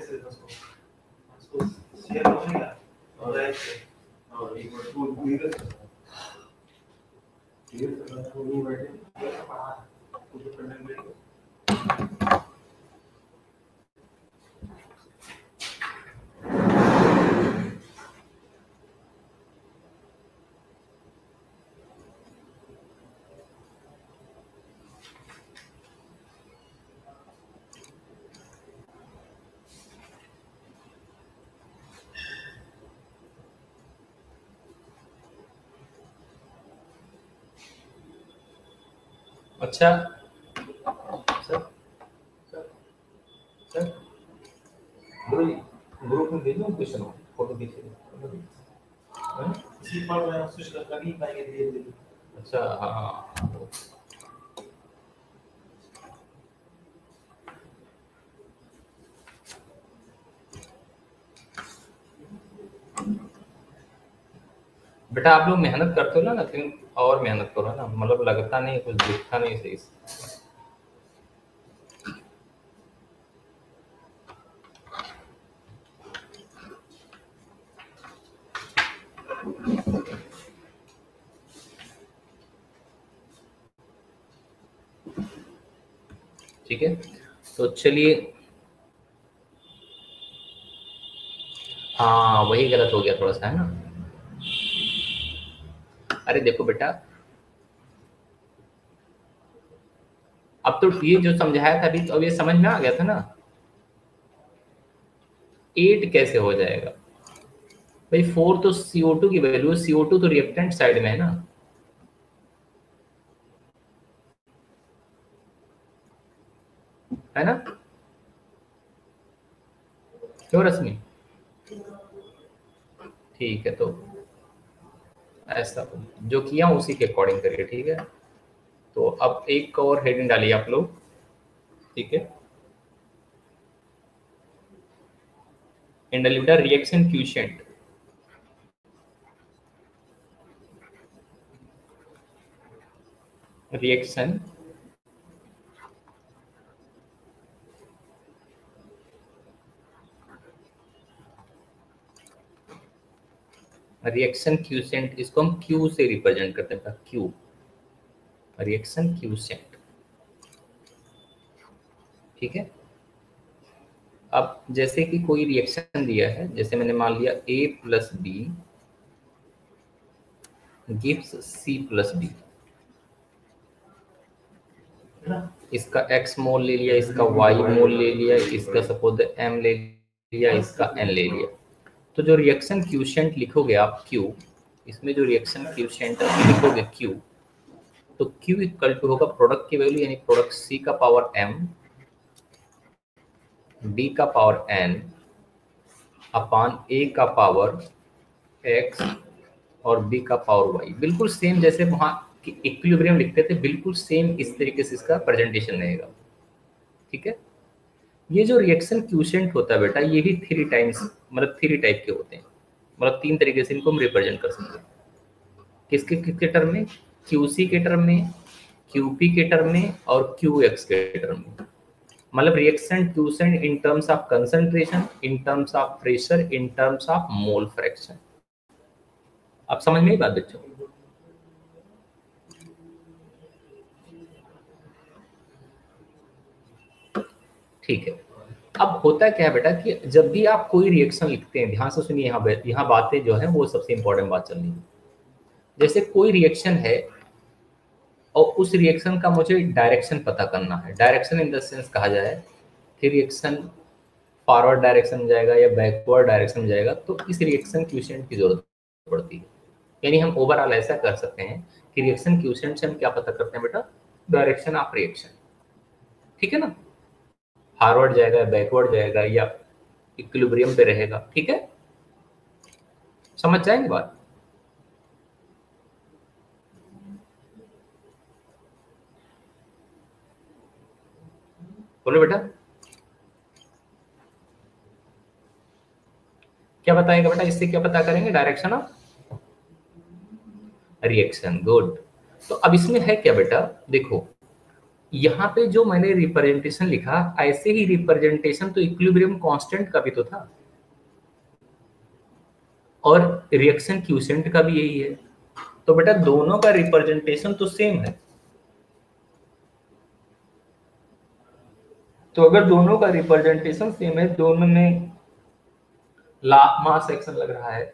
अच्छा सर, सर ग्रुप में भेजो क्वेश्चन, फोटो खींचिए। अच्छा हाँ, बेटा आप लोग मेहनत करते हो ना, लेकिन और मेहनत करो ना, मतलब लगता नहीं, कुछ दिखता नहीं सही से। ठीक है, तो चलिए। हाँ वही गलत हो गया थोड़ा सा, है ना। अरे देखो बेटा, अब तो ये जो समझाया था अभी, तो अब ये समझ में आ गया था ना। 8 कैसे हो जाएगा भाई, 4 तो CO2 की वैल्यू है, CO2 तो रिएक्टेंट साइड में है ना, है ना। क्यों रश्मि? ठीक है, तो ऐसा जो किया उसी के अकॉर्डिंग करिए, ठीक है। तो अब एक और हेडिंग डालिए आप लोग, ठीक है। एंड लिटा reaction quotient. Reaction reaction quotient, इसको हम क्यू से रिप्रेजेंट करते हैं, क्यू, रिएक्शन क्यूसेंट। ठीक है। अब जैसे कि कोई रिएक्शन दिया है, जैसे मैंने मान लिया A+B गिव्स C+D, है ना। इसका X मोल ले लिया, इसका Y मोल ले लिया, इसका सपोज M ले लिया, इसका N ले लिया। तो जो रिएक्शन क्यूशेंट लिखोगे आप Q, इसमें जो रिएक्शन क्यूशेंट लिखोगे Q, तो Q इक्वल टू होगा प्रोडक्ट की वैल्यू, यानी प्रोडक्ट C का पावर M, D का पावर N अपान A का पावर X और B का पावर Y। बिल्कुल सेम जैसे वहां इक्विलिब्रियम लिखते थे, बिल्कुल सेम इस तरीके से इसका प्रेजेंटेशन रहेगा। ठीक है। ये जो रिएक्शन क्यूशेंट होता है बेटा, ये भी 3 टाइम्स, मतलब 3 टाइप के होते हैं, मतलब 3 तरीके से इनको हम रिप्रेजेंट कर सकते हैं। किसके किसके टर्म में? QC के टर्म में, QP के टर्म में और QX के टर्म में। मतलब reaction quotient in terms of concentration, in terms of pressure, in terms of mole fraction. आप समझ में आई बात बच्चों? ठीक है। अब होता क्या है बेटा कि जब भी आप कोई रिएक्शन लिखते हैं, ध्यान से सुनिए, यहाँ बातें जो है वो सबसे इंपॉर्टेंट बात चल रही है। जैसे कोई रिएक्शन है और उस रिएक्शन का मुझे डायरेक्शन पता करना है, डायरेक्शन इन द सेंस कहा जाए कि रिएक्शन फॉरवर्ड डायरेक्शन में जाएगा या बैकवर्ड डायरेक्शन में जाएगा, तो इस रिएक्शन क्यूशेंट की जरूरत पड़ती है। यानी हम ओवरऑल ऐसा कर सकते हैं कि रिएक्शन क्यूशेंट से हम क्या पता करते हैं बेटा? Direction of reaction. ठीक है ना। फॉरवर्ड जाएगा, बैकवर्ड जाएगा या इक्विलिब्रियम पे रहेगा। ठीक है, समझ जाएंगे बात? बोलो बेटा, क्या बताएगा बेटा? इससे क्या पता करेंगे? Direction of reaction. गुड। तो अब इसमें है क्या बेटा, देखो यहाँ पे जो मैंने रिप्रेजेंटेशन लिखा, ऐसे ही रिप्रेजेंटेशन तो इक्विलिब्रियम कांस्टेंट का भी तो था, और रिएक्शन क्यूसेंट का भी यही है। तो बेटा दोनों का रिप्रेजेंटेशन तो सेम है। तो अगर दोनों का रिप्रेजेंटेशन सेम है, दोनों में ला मास एक्शन लग रहा है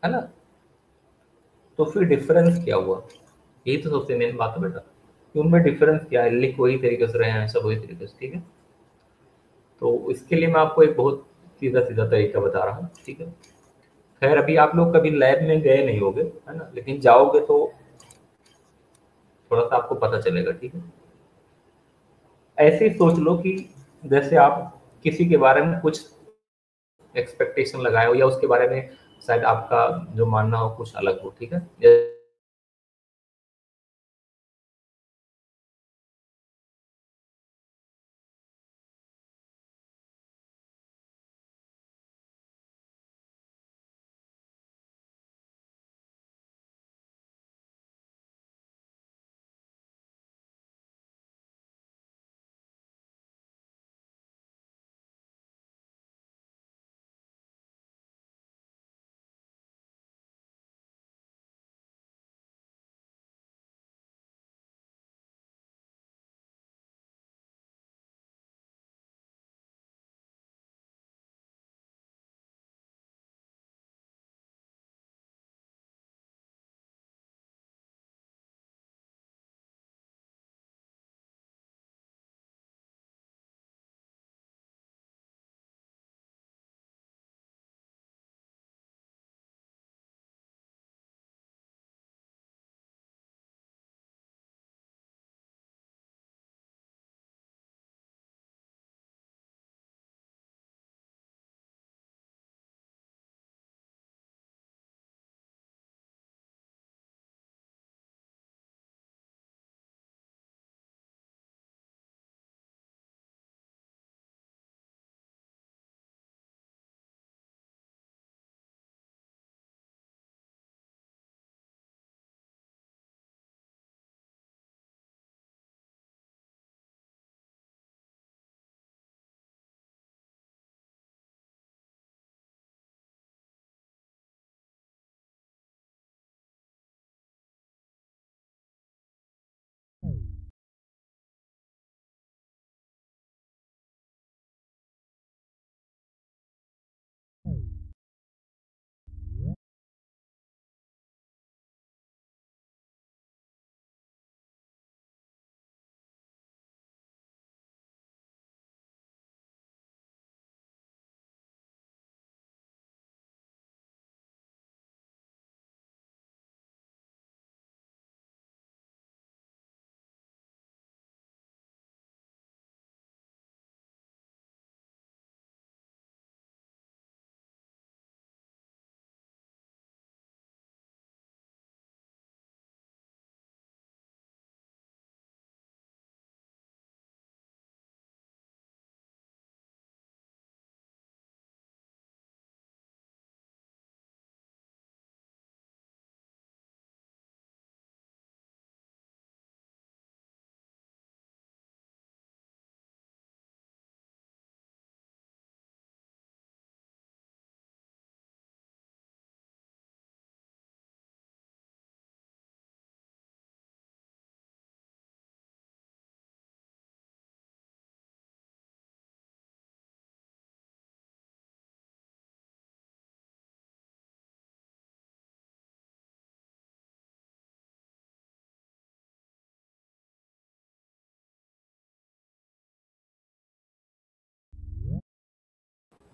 ना, तो फिर डिफरेंस क्या हुआ? यही तो सबसे मेन बात है बेटा कि उनमें डिफरेंस क्या है। लिख वही तरीके से रहे हैं, सब वही तरीके से। ठीक है। तो इसके लिए मैं आपको एक बहुत सीधा सीधा तरीका बता रहा हूँ। ठीक है। खैर अभी आप लोग कभी लैब में गए नहीं होगे, है ना, लेकिन जाओगे तो थोड़ा सा आपको पता चलेगा। ठीक है। ऐसे ही सोच लो कि जैसे आप किसी के बारे में कुछ एक्सपेक्टेशन लगाए हो, या उसके बारे में शायद आपका जो मानना हो कुछ अलग हो। ठीक है।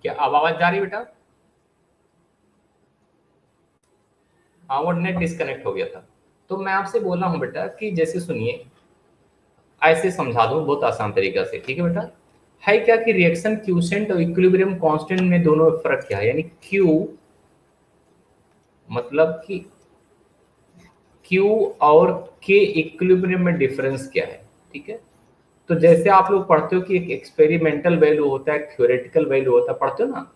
क्या अब आवाज जा रही है बेटा? हाँ, वो नेट डिस्कनेक्ट हो गया था। तो मैं आपसे बोल रहा हूँ बेटा कि जैसे सुनिए, ऐसे समझा दूं बहुत आसान तरीका से, ठीक है बेटा? है क्या कि रिएक्शन क्यूसेंट और इक्विलिब्रियम कांस्टेंट में दोनों में फर्क क्या है, यानी क्यू मतलब कि क्यू और के इक्विलिब्रियम में डिफरेंस क्या है, ठीक है? तो जैसे आप लोग पढ़ते हो कि एक एक्सपेरिमेंटल वैल्यू होता है, थ्योरेटिकल वैल्यू होता है, पढ़ते हो ना?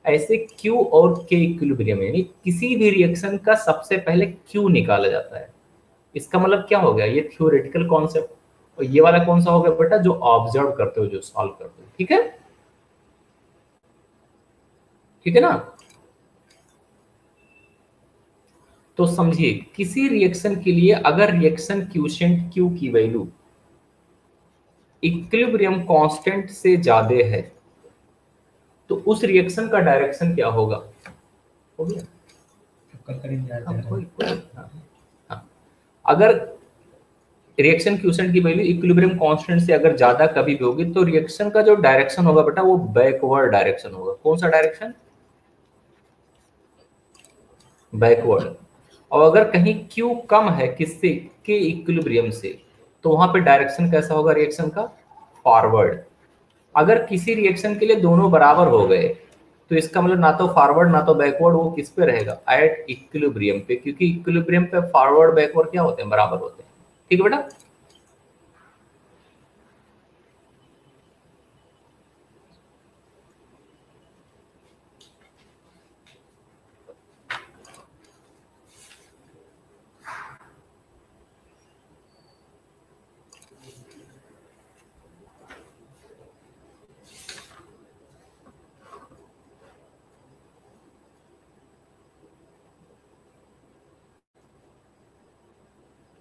ऐसे क्यू और के इक्विलिब्रियम यानी किसी भी रिएक्शन का सबसे पहले क्यू निकाला जाता है। इसका मतलब क्या हो गया, ये थ्योरेटिकल कॉन्सेप्ट। और ये वाला कौन सा हो गया बेटा, जो ऑब्जर्व करते हो, जो सॉल्व करते हो, ठीक है? ठीक है ना? तो समझिए, किसी रिएक्शन के लिए अगर रिएक्शन क्यूशेंट क्यू की वैल्यू इक्विलिब्रियम कांस्टेंट से ज्यादा है तो उस रिएक्शन का डायरेक्शन क्या होगा? हो गया? हाँ। अगर रिएक्शन क्यूसेंट की वैल्यू इक्विलिब्रियम कांस्टेंट से अगर ज्यादा कभी भी होगी तो रिएक्शन का जो डायरेक्शन होगा बेटा वो बैकवर्ड डायरेक्शन होगा। कौन सा डायरेक्शन? बैकवर्ड। और अगर कहीं क्यू कम है किससे, के इक्विलिब्रियम से, तो वहां पे डायरेक्शन कैसा होगा रिएक्शन का? फॉरवर्ड। अगर किसी रिएक्शन के लिए दोनों बराबर हो गए तो इसका मतलब ना तो फॉरवर्ड ना तो बैकवर्ड, वो किस पे रहेगा? एट इक्विलिब्रियम पे, क्योंकि इक्विलिब्रियम पे फॉरवर्ड बैकवर्ड क्या होते हैं? बराबर होते हैं। ठीक है बेटा?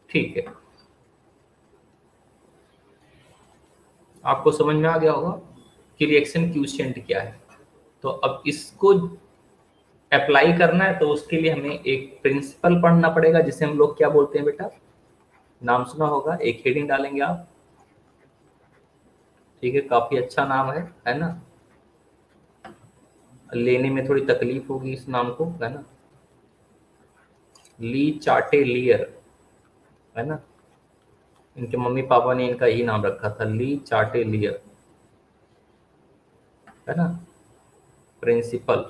ठीक है, आपको समझ में आ गया होगा कि रिएक्शन क्यूशिएंट क्या है। तो अब इसको अप्लाई करना है तो उसके लिए हमें एक प्रिंसिपल पढ़ना पड़ेगा जिसे हम लोग क्या बोलते हैं बेटा? नाम सुना होगा, एक हेडिंग डालेंगे आप, ठीक है? काफी अच्छा नाम है ना? लेने में थोड़ी तकलीफ होगी इस नाम को, है ना? ली चाटेलियर, है ना? इनके मम्मी पापा ने इनका यही नाम रखा था, ली चाटेलियर, है ना? प्रिंसिपल।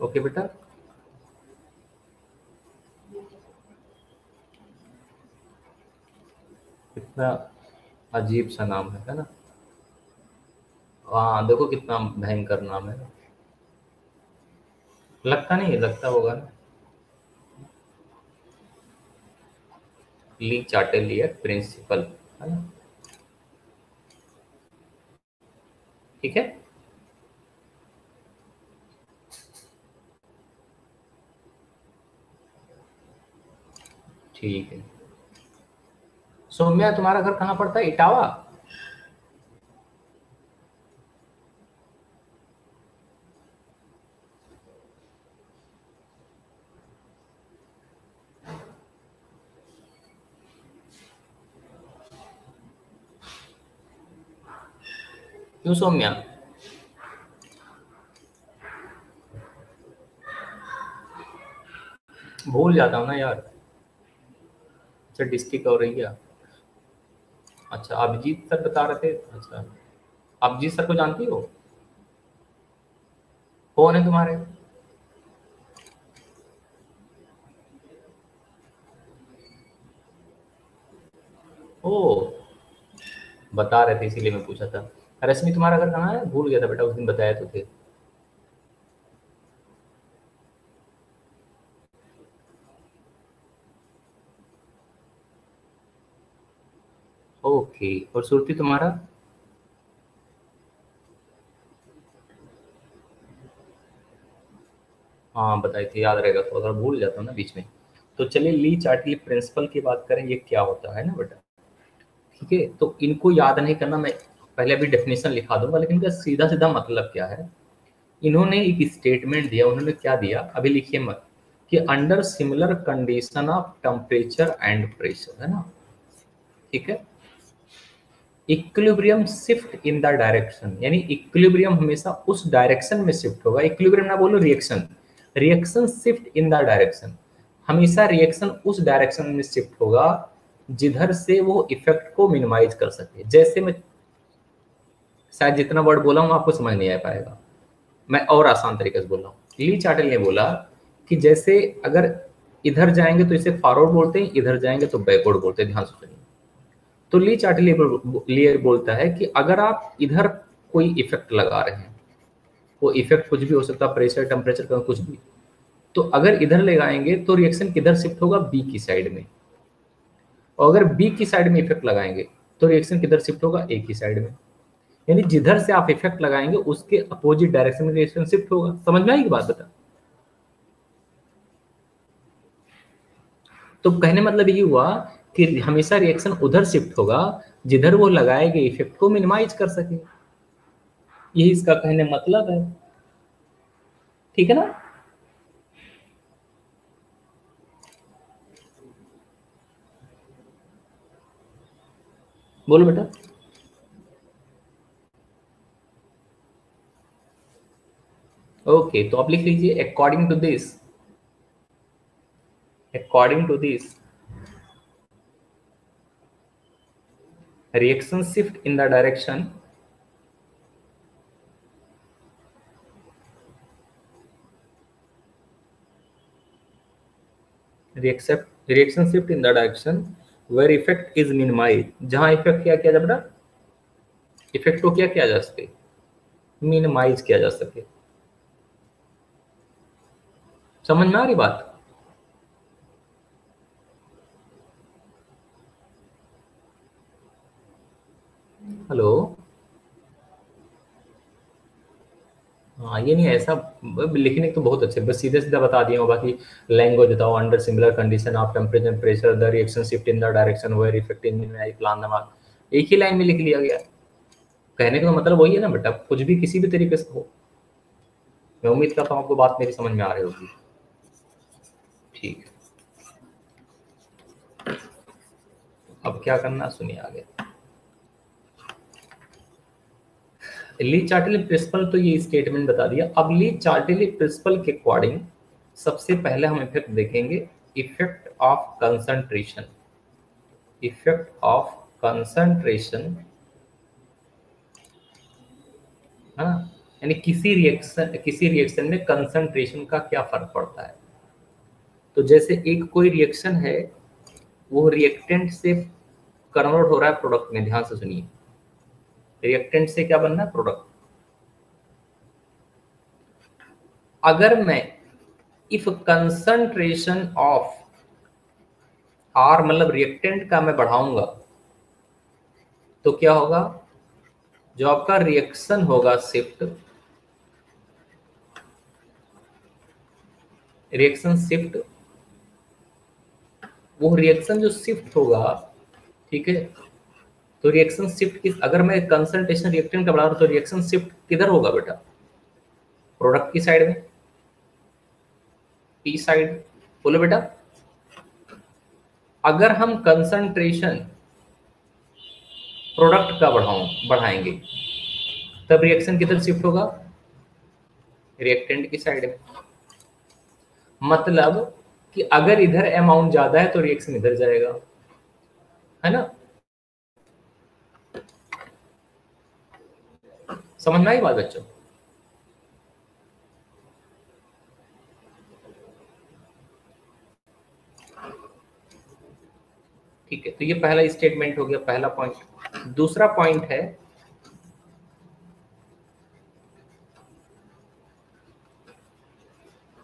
ओके बेटा? कितना अजीब सा नाम है ना? हाँ, देखो कितना भयंकर नाम है। लगता नहीं है, लगता होगा ना? ली चाटेलियर प्रिंसिपल, है ना? ठीक है? ठीक है। सौम्या, तुम्हारा घर कहाँ पड़ता है? इटावा? क्यों सौम्या? भूल जाता हूँ ना यार। अच्छा, डिस्ट्रिक्ट और रही क्या? अच्छा, अभिजीत सर बता रहे थे। अच्छा, अभिजीत सर को जानती हो? कौन है तुम्हारे? ओ, बता रहे थे इसीलिए मैं पूछा था। रश्मि, तुम्हारा घर कहाँ है? भूल गया था बेटा, उस दिन बताया तो थे। ओके, और सुरती तुम्हारा? हाँ बताई थी, याद रहेगा, थोड़ा थोड़ा भूल जाता हूँ ना बीच में। तो चलिए, ली चार्टली प्रिंसिपल की बात करें, ये क्या होता है ना बेटा? ठीक है, तो इनको याद नहीं करना, मैं पहले अभी डेफिनेशन लिखा दूंगा, लेकिन इनका सीधा सीधा मतलब क्या है? इन्होंने एक स्टेटमेंट दिया, उन्होंने क्या दिया अभी लिखिए मत, कि under similar condition of temperature and pressure, है ना? ठीक है? Equilibrium shift in the direction, यानी इक्विलिब्रियम हमेशा उस डायरेक्शन में शिफ्ट होगा। इक्विलिब्रियम ना बोलो, reaction, reaction shift in the direction, हमेशा रिएक्शन उस डायरेक्शन में शिफ्ट होगा जिधर से वो इफेक्ट को मिनिमाइज कर सके। जैसे मैं शायद जितना वर्ड बोला हूँ आपको समझ नहीं आ पाएगा, मैं और आसान तरीके से बोल रहा हूँ। ली चार्टेल ने बोला कि जैसे अगर इधर जाएंगे तो इसे फॉरवर्ड बोलते हैं, इधर जाएंगे तो बैकवर्ड बोलते हैं, ध्यान से सुनिए। तो ली चार्टेल बोलता है कि अगर आप इधर कोई इफेक्ट लगा रहे हैं, वो इफेक्ट कुछ भी हो सकता है, प्रेशर, टेम्परेचर का कुछ भी, तो अगर इधर लगाएंगे तो रिएक्शन किधर शिफ्ट होगा, बी की साइड में। और अगर बी की साइड में इफेक्ट लगाएंगे तो रिएक्शन किधर शिफ्ट होगा, ए की साइड में। यानी जिधर से आप इफेक्ट लगाएंगे उसके अपोजिट डायरेक्शन में रिएक्शन शिफ्ट होगा। समझ में आएगी बात? बता। तो कहने मतलब ये हुआ कि हमेशा रिएक्शन उधर शिफ्ट होगा जिधर वो लगाए गए इफेक्ट को मिनिमाइज कर सके। यही इसका कहने मतलब है, ठीक है ना? बोलो बेटा। ओके, तो आप लिख लीजिए according to this reaction shift in the direction reaction shift in the direction where effect is minimized, जहां इफेक्ट क्या किया जा बेटा, इफेक्ट को क्या किया जा सके, मिनिमाइज किया जा सके। समझ में आ रही बात? हेलो, हाँ ये नहीं है ऐसा लिखने तो बहुत अच्छे, बस सीधे सीधा बता दिया हूँ। बाकी लैंग्वेज बताओ, under similar condition of temperature pressure the reaction shift in the direction where effect in plan दमाग, एक ही लाइन में लिख लिया गया। कहने का मतलब वही है ना बेटा, कुछ भी किसी भी तरीके से हो। मैं उम्मीद करता हूँ आपको बात मेरी समझ में आ रही होगी। ठीक, अब क्या करना सुनिए आगे। ली चार्टेली प्रिंसिपल तो ये स्टेटमेंट बता दिया। अब ली चार्टेली प्रिंसिपल के अकॉर्डिंग सबसे पहले हम इफेक्ट देखेंगे, effect of concentration. Effect of concentration, हाँ, यानी किसी रिएक्शन में कंसंट्रेशन का क्या फर्क पड़ता है। तो जैसे एक कोई रिएक्शन है, वो रिएक्टेंट से कन्वर्ट हो रहा है प्रोडक्ट में, ध्यान से सुनिए, रिएक्टेंट से क्या बनना है, प्रोडक्ट। अगर मैं इफ कंसंट्रेशन ऑफ आर मतलब रिएक्टेंट का मैं बढ़ाऊंगा तो क्या होगा, जो आपका रिएक्शन होगा शिफ्ट, रिएक्शन शिफ्ट, वो रिएक्शन जो शिफ्ट होगा, ठीक है, तो रिएक्शन शिफ्ट किस, अगर मैं कंसंट्रेशन रिएक्टेंट का बढ़ा रहा हूं तो रिएक्शन शिफ्ट किधर होगा बेटा, प्रोडक्ट की साइड में, पी साइड। बोलो बेटा, अगर हम कंसंट्रेशन प्रोडक्ट का बढ़ाएंगे तब रिएक्शन किधर शिफ्ट होगा, रिएक्टेंट की साइड में। मतलब कि अगर इधर अमाउंट ज्यादा है तो रिएक्शन इधर जाएगा, है ना? समझ में आई बात बच्चों? ठीक है, तो ये पहला स्टेटमेंट हो गया, पहला पॉइंट। दूसरा पॉइंट है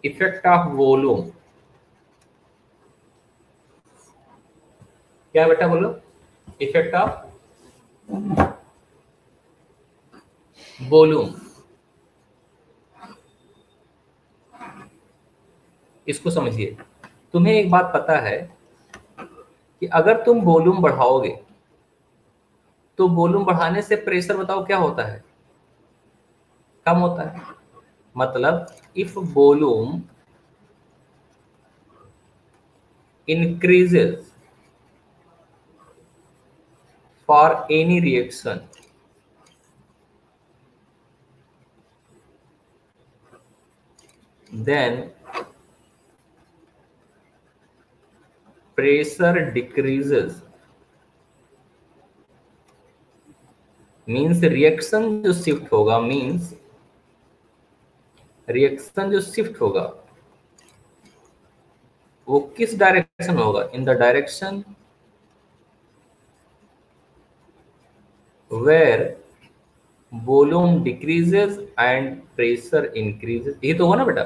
इफेक्ट ऑफ वॉल्यूम। क्या बेटा बोलो, इफेक्ट ऑफ वॉल्यूम। इसको समझिए, तुम्हें एक बात पता है कि अगर तुम वॉल्यूम बढ़ाओगे तो वॉल्यूम बढ़ाने से प्रेशर बताओ क्या होता है, कम होता है। मतलब if volume increases for any reaction, then pressure decreases, means reaction जो शिफ्ट होगा, मीन्स रिएक्शन जो शिफ्ट होगा वो किस डायरेक्शन होगा? In the direction where volume decreases and pressure increases. ये तो हुआ ना बेटा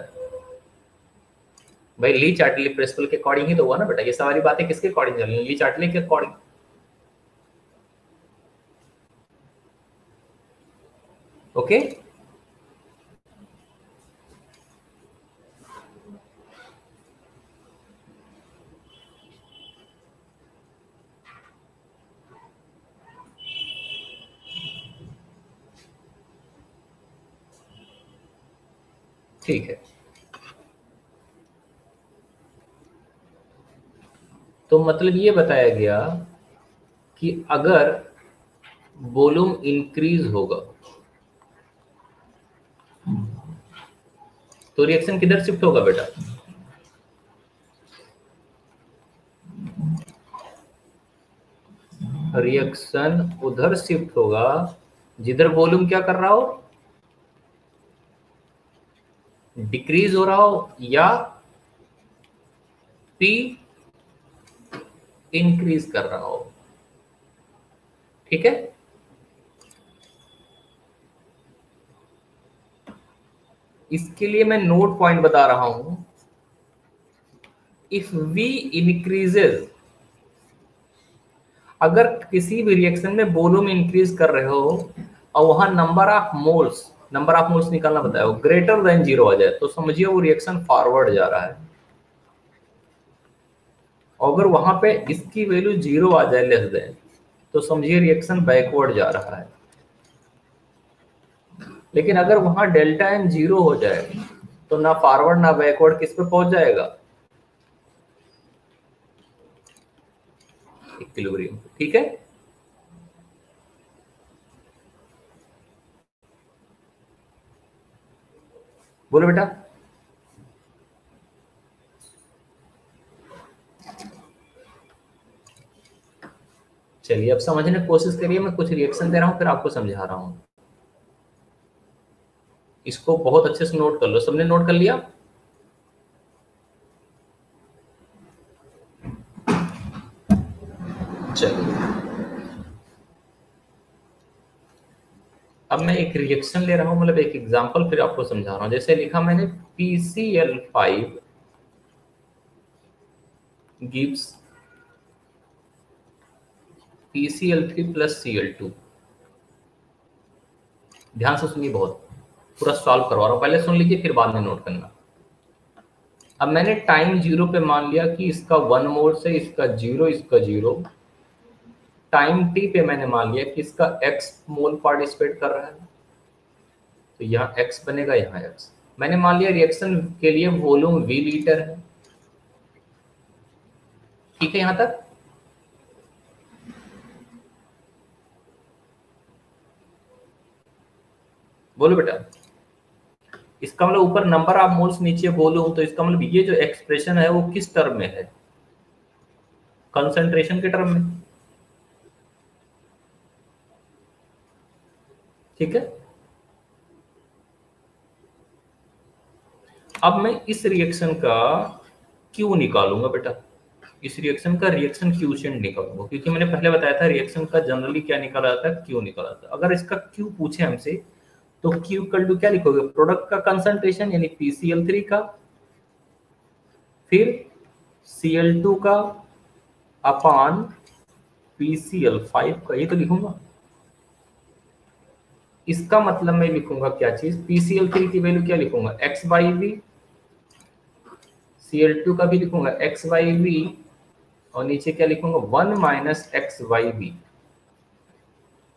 भाई, ली चार्टली प्रिंसिपल के अकॉर्डिंग ही तो हुआ ना बेटा। ये सारी बातें किसके अकॉर्डिंग चल रही हैं? ली चार्टली के अकॉर्डिंग। ओके ठीक है। तो मतलब ये बताया गया कि अगर वॉल्यूम इंक्रीज होगा तो रिएक्शन किधर शिफ्ट होगा बेटा? रिएक्शन उधर शिफ्ट होगा जिधर वॉल्यूम क्या कर रहा हो, डिक्रीज हो रहा हो, या पी इंक्रीज कर रहा हो। ठीक है, इसके लिए मैं नोट पॉइंट बता रहा हूं। इफ V इंक्रीजेज, अगर किसी भी रिएक्शन में वॉल्यूम इंक्रीज कर रहे हो और वहां नंबर ऑफ मोल्स निकालना बताया हो ग्रेटर देन 0 आ जाए, तो समझिए वो रिएक्शन फॉरवर्ड जा रहा है। अगर वहां पे इसकी वैल्यू 0 आ जाए लेस देन, तो समझिए रिएक्शन बैकवर्ड जा रहा है। लेकिन अगर वहां डेल्टा एन 0 हो जाए तो ना फॉरवर्ड ना बैकवर्ड किस पे पहुंच जाएगा? इक्विलिब्रियम। ठीक है, बोलो बेटा। चलिए अब समझने की कोशिश करिए। मैं कुछ रिएक्शन दे रहा हूं फिर आपको समझा रहा हूं। इसको बहुत अच्छे से नोट कर लो। सबने नोट कर लिया? चलिए अब मैं एक रिएक्शन ले रहा हूं, मतलब एक एग्जांपल फिर आपको समझा रहा हूं। जैसे लिखा मैंने PCl5 gives PCl3 plus Cl2। ध्यान से सुनिए, बहुत पूरा सॉल्व करवा रहा हूं, पहले सुन लीजिए फिर बाद में नोट करना। अब मैंने टाइम 0 पे मान लिया कि इसका 1 मोल्स है, इसका 0, इसका 0। टाइम t पे मैंने मान लिया कि इसका x मोल पार्टिसिपेट कर रहा है, तो यहाँ x बनेगा, यहाँ x। मैंने मान लिया रिएक्शन के लिए वॉल्यूम V लीटर है। ठीक है, यहाँ तक? बोलो बेटा। इसका मतलब ऊपर नंबर ऑफ मोल्स, नीचे वॉल्यूम, तो इसका मतलब ये जो एक्सप्रेशन है वो किस टर्म में है? कंसंट्रेशन के टर्म में। ठीक है, अब मैं इस रिएक्शन का क्यू निकालूंगा बेटा। इस रिएक्शन का रिएक्शन क्यूशेंट निकालूंगा, क्योंकि मैंने पहले बताया था रिएक्शन का जनरली क्या निकाला जाता है? क्यू निकाला जाता है। अगर इसका क्यू पूछे हमसे तो क्यू इक्वल टू क्या लिखोगे? प्रोडक्ट का कंसंट्रेशन यानी PCl3 का, फिर Cl2 का अपॉन PCl5 का, ये तो लिखूंगा। इसका मतलब मैं लिखूंगा क्या चीज? PCl3 की वैल्यू क्या लिखूंगा? x/v। Cl2 का भी लिखूंगा x/v, और नीचे क्या लिखूंगा? 1 माइनस x/v।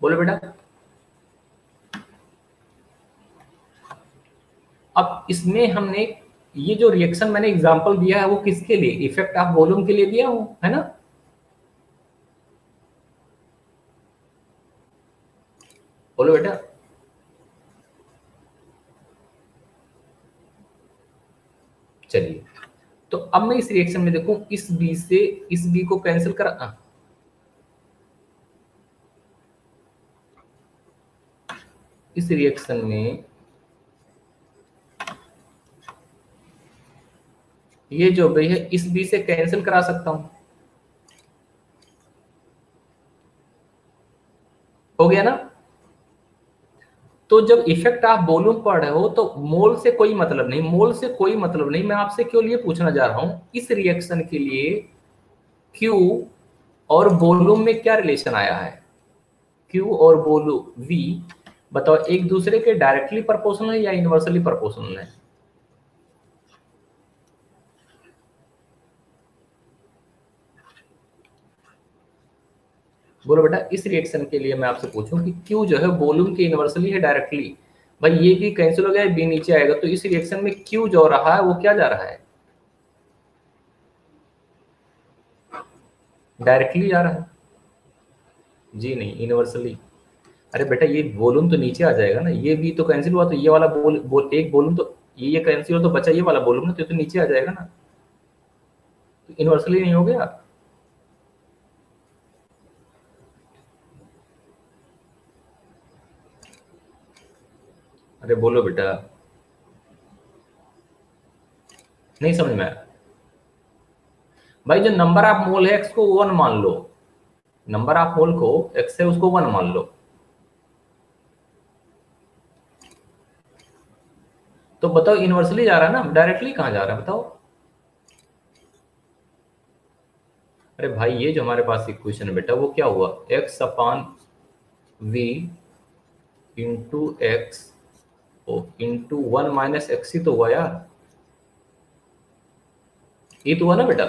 बोलो बेटा। अब इसमें हमने ये जो रिएक्शन मैंने एग्जांपल दिया है वो किसके लिए? इफेक्ट ऑफ वॉल्यूम के लिए दिया हूं, है ना? बोलो बेटा। चलिए, तो अब मैं इस रिएक्शन में देखूं, इस बी से इस बी को कैंसिल करा, इस रिएक्शन में ये जो बी है इस बी से कैंसिल करा सकता हूं, हो गया ना। तो जब इफेक्ट आप वॉल्यूम पढ़ रहे हो तो मोल से कोई मतलब नहीं, मोल से कोई मतलब नहीं। मैं आपसे क्यों लिए पूछना जा रहा हूं, इस रिएक्शन के लिए Q और वॉल्यूम में क्या रिलेशन आया है। Q और वॉल्यूम V बताओ एक दूसरे के डायरेक्टली प्रोपोर्शनल है या इनवर्सली प्रोपोर्शनल है। बोलो बेटा, इस रिएक्शन के लिए मैं आपसे पूछूं कि Q जो है वॉल्यूम के इनवर्सली है डायरेक्टली। भाई ये भी कैंसिल हो गया, बी नीचे आएगा, तो इस रिएक्शन में Q जो रहा है वो क्या जा रहा है, डायरेक्टली जा रहा है। जी नहीं, इनवर्सली। अरे बेटा ये वॉल्यूम तो नीचे आ जाएगा ना, ये भी तो कैंसिल हुआ तो ये वाला एक वॉल्यूम तो ये कैंसिल हो तो बचा ये वाला वॉल्यूम ना, तो नीचे आ जाएगा ना, तो इनवर्सली नहीं हो गया। अरे बोलो बेटा, नहीं समझ में आया। भाई जो नंबर ऑफ मोल है एक्स को 1 मान लो, नंबर ऑफ मोल को एक्स है उसको 1 मान लो, तो बताओ इनवर्सली जा रहा है ना, डायरेक्टली कहां जा रहा है बताओ। अरे भाई ये जो हमारे पास इक्वेशन है बेटा वो क्या हुआ, X upon V into X into 1 minus X ही तो हुआ यार, ये तो हुआ ना बेटा।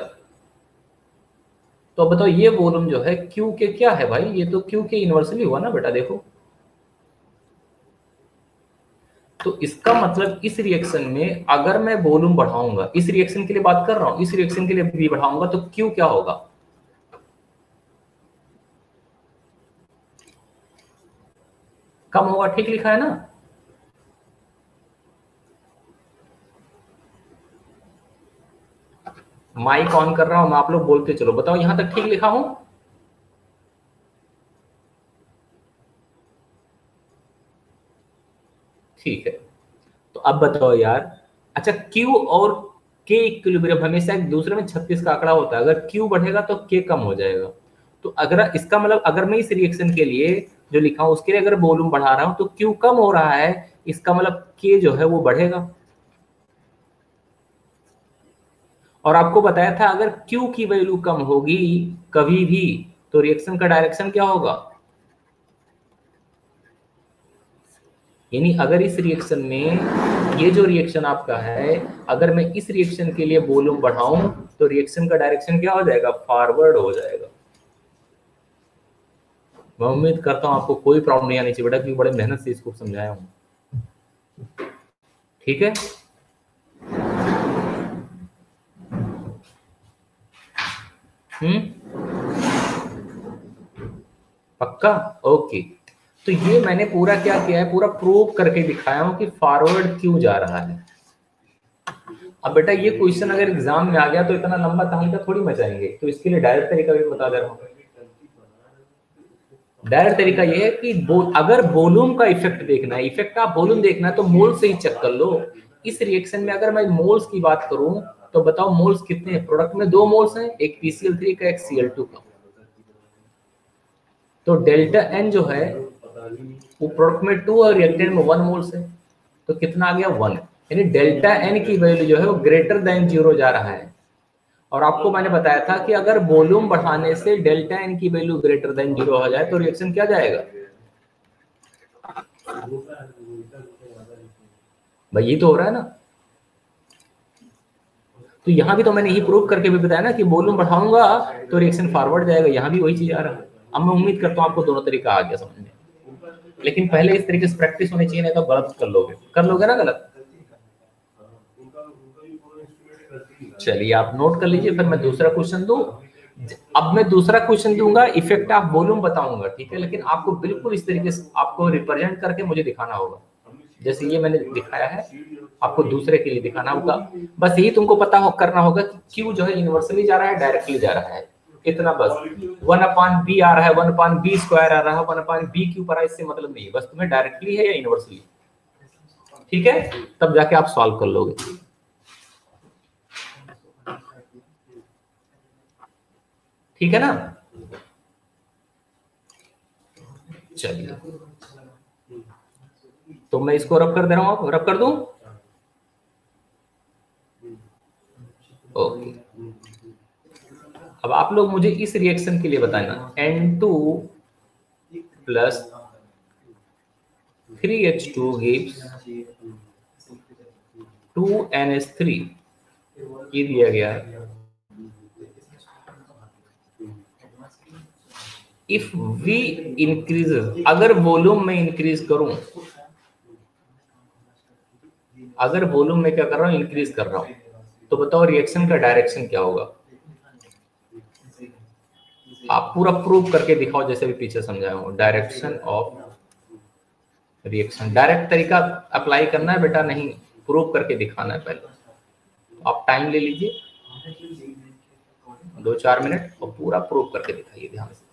तो अब बताओ ये वॉल्यूम जो है क्यू के क्या है भाई, ये तो क्यू के इनवर्सली हुआ ना बेटा, देखो। तो इसका मतलब इस रिएक्शन में अगर मैं वॉल्यूम बढ़ाऊंगा, इस रिएक्शन के लिए बात कर रहा हूं, इस रिएक्शन के लिए भी बढ़ाऊंगा तो क्यू क्या होगा, कम होगा, ठीक लिखा है ना। माइक ऑन कर रहा हूं मैं, आप लोग बोलते चलो, बताओ यहां तक ठीक लिखा हूं। ठीक है, तो अब बताओ यार, अच्छा Q और K इक्विलिब्रियम हमेशा एक दूसरे में 36 का आंकड़ा होता है, अगर Q बढ़ेगा तो K कम हो जाएगा। तो अगर इसका मतलब अगर मैं इस रिएक्शन के लिए जो लिखा हूं उसके लिए अगर वॉल्यूम बढ़ा रहा हूं तो Q कम हो रहा है, इसका मतलब K जो है वो बढ़ेगा। और आपको बताया था अगर Q की वैल्यू कम होगी कभी भी तो रिएक्शन का डायरेक्शन क्या होगा, यानी अगर इस रिएक्शन में ये जो रिएक्शन आपका है, अगर मैं इस रिएक्शन के लिए वॉल्यूम बढ़ाऊं तो रिएक्शन का डायरेक्शन क्या हो जाएगा, फॉरवर्ड हो जाएगा। मैं उम्मीद करता हूं आपको कोई प्रॉब्लम नहीं आनी चाहिए बेटा, क्योंकि बड़े मेहनत से इसको समझाया हूं। ठीक है, पक्का, ओके। तो ये मैंने पूरा क्या किया है, पूरा प्रूव करके दिखाया हूं कि फॉरवर्ड क्यों जा रहा है। अब बेटा ये क्वेश्चन अगर एग्जाम में आ गया तो इतना लंबा तहलका थोड़ी मचाएंगे, तो इसके लिए डायरेक्ट तरीका भी बता दे रहा हूं। डायरेक्ट तरीका ये है कि अगर वॉल्यूम का इफेक्ट देखना है, इफेक्ट ऑफ वॉल्यूम देखना है तो मोल से ही चेक कर लो। इस रिएक्शन में अगर मैं मोल्स की बात करूं तो बताओ मोल्स कितने हैं, प्रोडक्ट में 2 मोल्स हैं, एक PCl3 का, एक Cl2 का। तो डेल्टा N जो है वो प्रोडक्ट में 2 और रिएक्टेंट में 1 मोल्स है, तो कितना आ गया 1, यानी डेल्टा N की वैल्यू जो है वो ग्रेटर देन 0 जा रहा है। और आपको मैंने बताया था कि अगर वॉल्यूम बढ़ाने से डेल्टा N की वैल्यू ग्रेटर देन 0 हो जाए तो रिएक्शन क्या जाएगा, भाई ये तो हो रहा है ना। तो यहां भी तो मैंने यही प्रूव करके भी बताया ना कि वॉल्यूम बढ़ाऊंगा तो रिएक्शन फॉरवर्ड जाएगा, यहां भी वही चीज आ रहा है। अब मैं उम्मीद करता हूं आपको दोनों तरीका आ गया समझ में, लेकिन पहले इस तरीके से प्रैक्टिस होनी चाहिए, नहीं तो गलत कर लोगे ना गलत। चलिए आप नोट कर लीजिए, फिर मैं दूसरा क्वेश्चन दूं। अब मैं दूसरा क्वेश्चन दूंगा, इफेक्ट ऑफ वॉल्यूम बताऊंगा, ठीक है, लेकिन आपको बिल्कुल इस तरीके से आपको रिप्रेजेंट करके मुझे दिखाना होगा, जैसे ये मैंने दिखाया है, आपको दूसरे के लिए दिखाना होगा। बस यही तुमको पता हो करना होगा कि क्यू जो है यूनिवर्सली जा रहा है, डायरेक्टली जा रहा है, इतना बस। 1/b आ रहा है, 1/b स्क्वायर आ रहा है, 1/b क्यूब आ रहा है, इससे मतलब नहीं है, बस तुम्हें डायरेक्टली है या यूनिवर्सली, ठीक है, तब जाके आप सॉल्व कर लोगे। ठीक है ना, चलिए तो मैं इसको रब कर दे रहा हूं, रब कर दूं, ओके। अब आप लोग मुझे इस रिएक्शन के लिए बताना, N2 plus 3H2 gives 2NH3, ये दिया गया है। इफ V इंक्रीजेस, अगर वॉल्यूम में इंक्रीज करूं, अगर वॉल्यूम में क्या कर रहा हूं, इंक्रीज कर रहा हूं, तो बताओ रिएक्शन का डायरेक्शन क्या होगा। आप पूरा प्रूव करके दिखाओ, जैसे भी पीछे समझाया हूं, डायरेक्शन ऑफ रिएक्शन, डायरेक्ट तरीका अप्लाई करना है बेटा, नहीं प्रूव करके दिखाना है पहले। आप टाइम ले लीजिए 2-4 मिनट और पूरा प्रूव करके दिखाइए ध्यान से।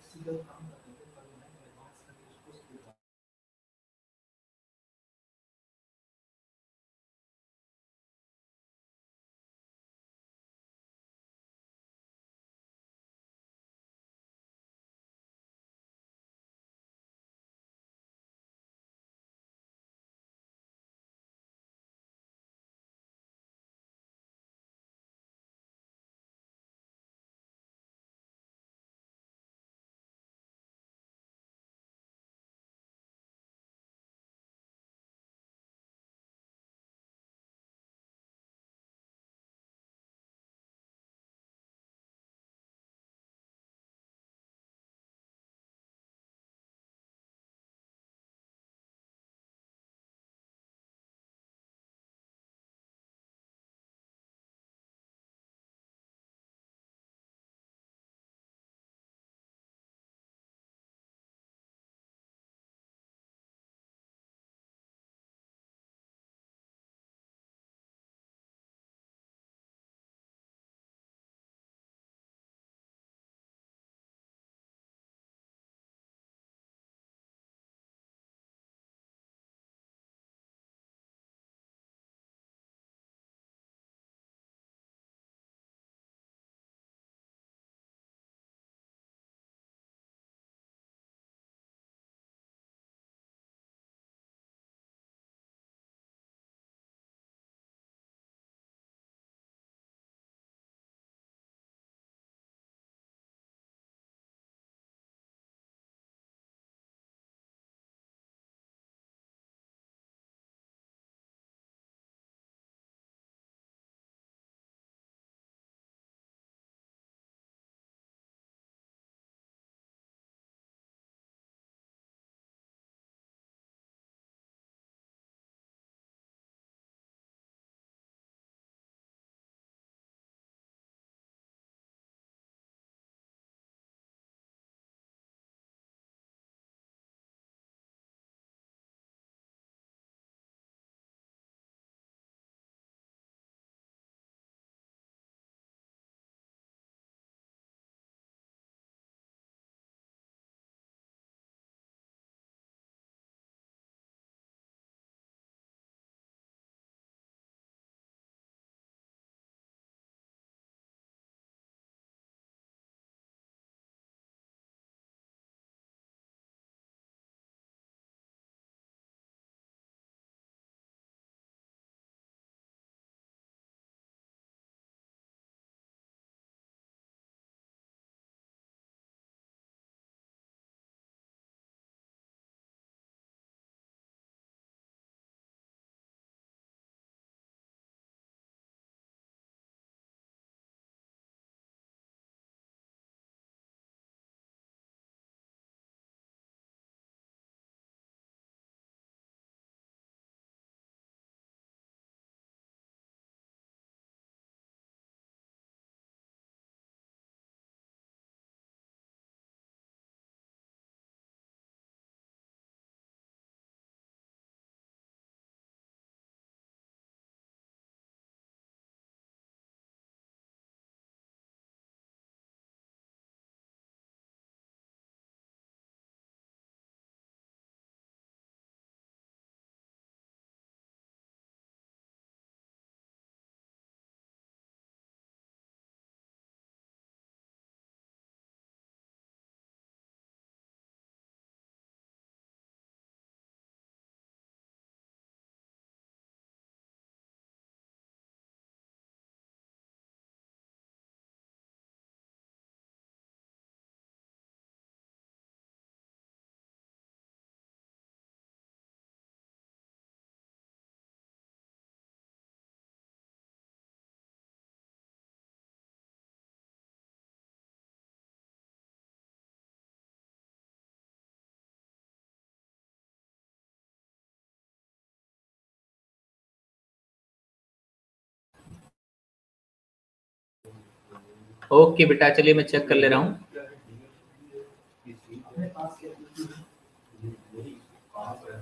ओके बेटा, चलिए मैं चेक कर ले रहा हूँ।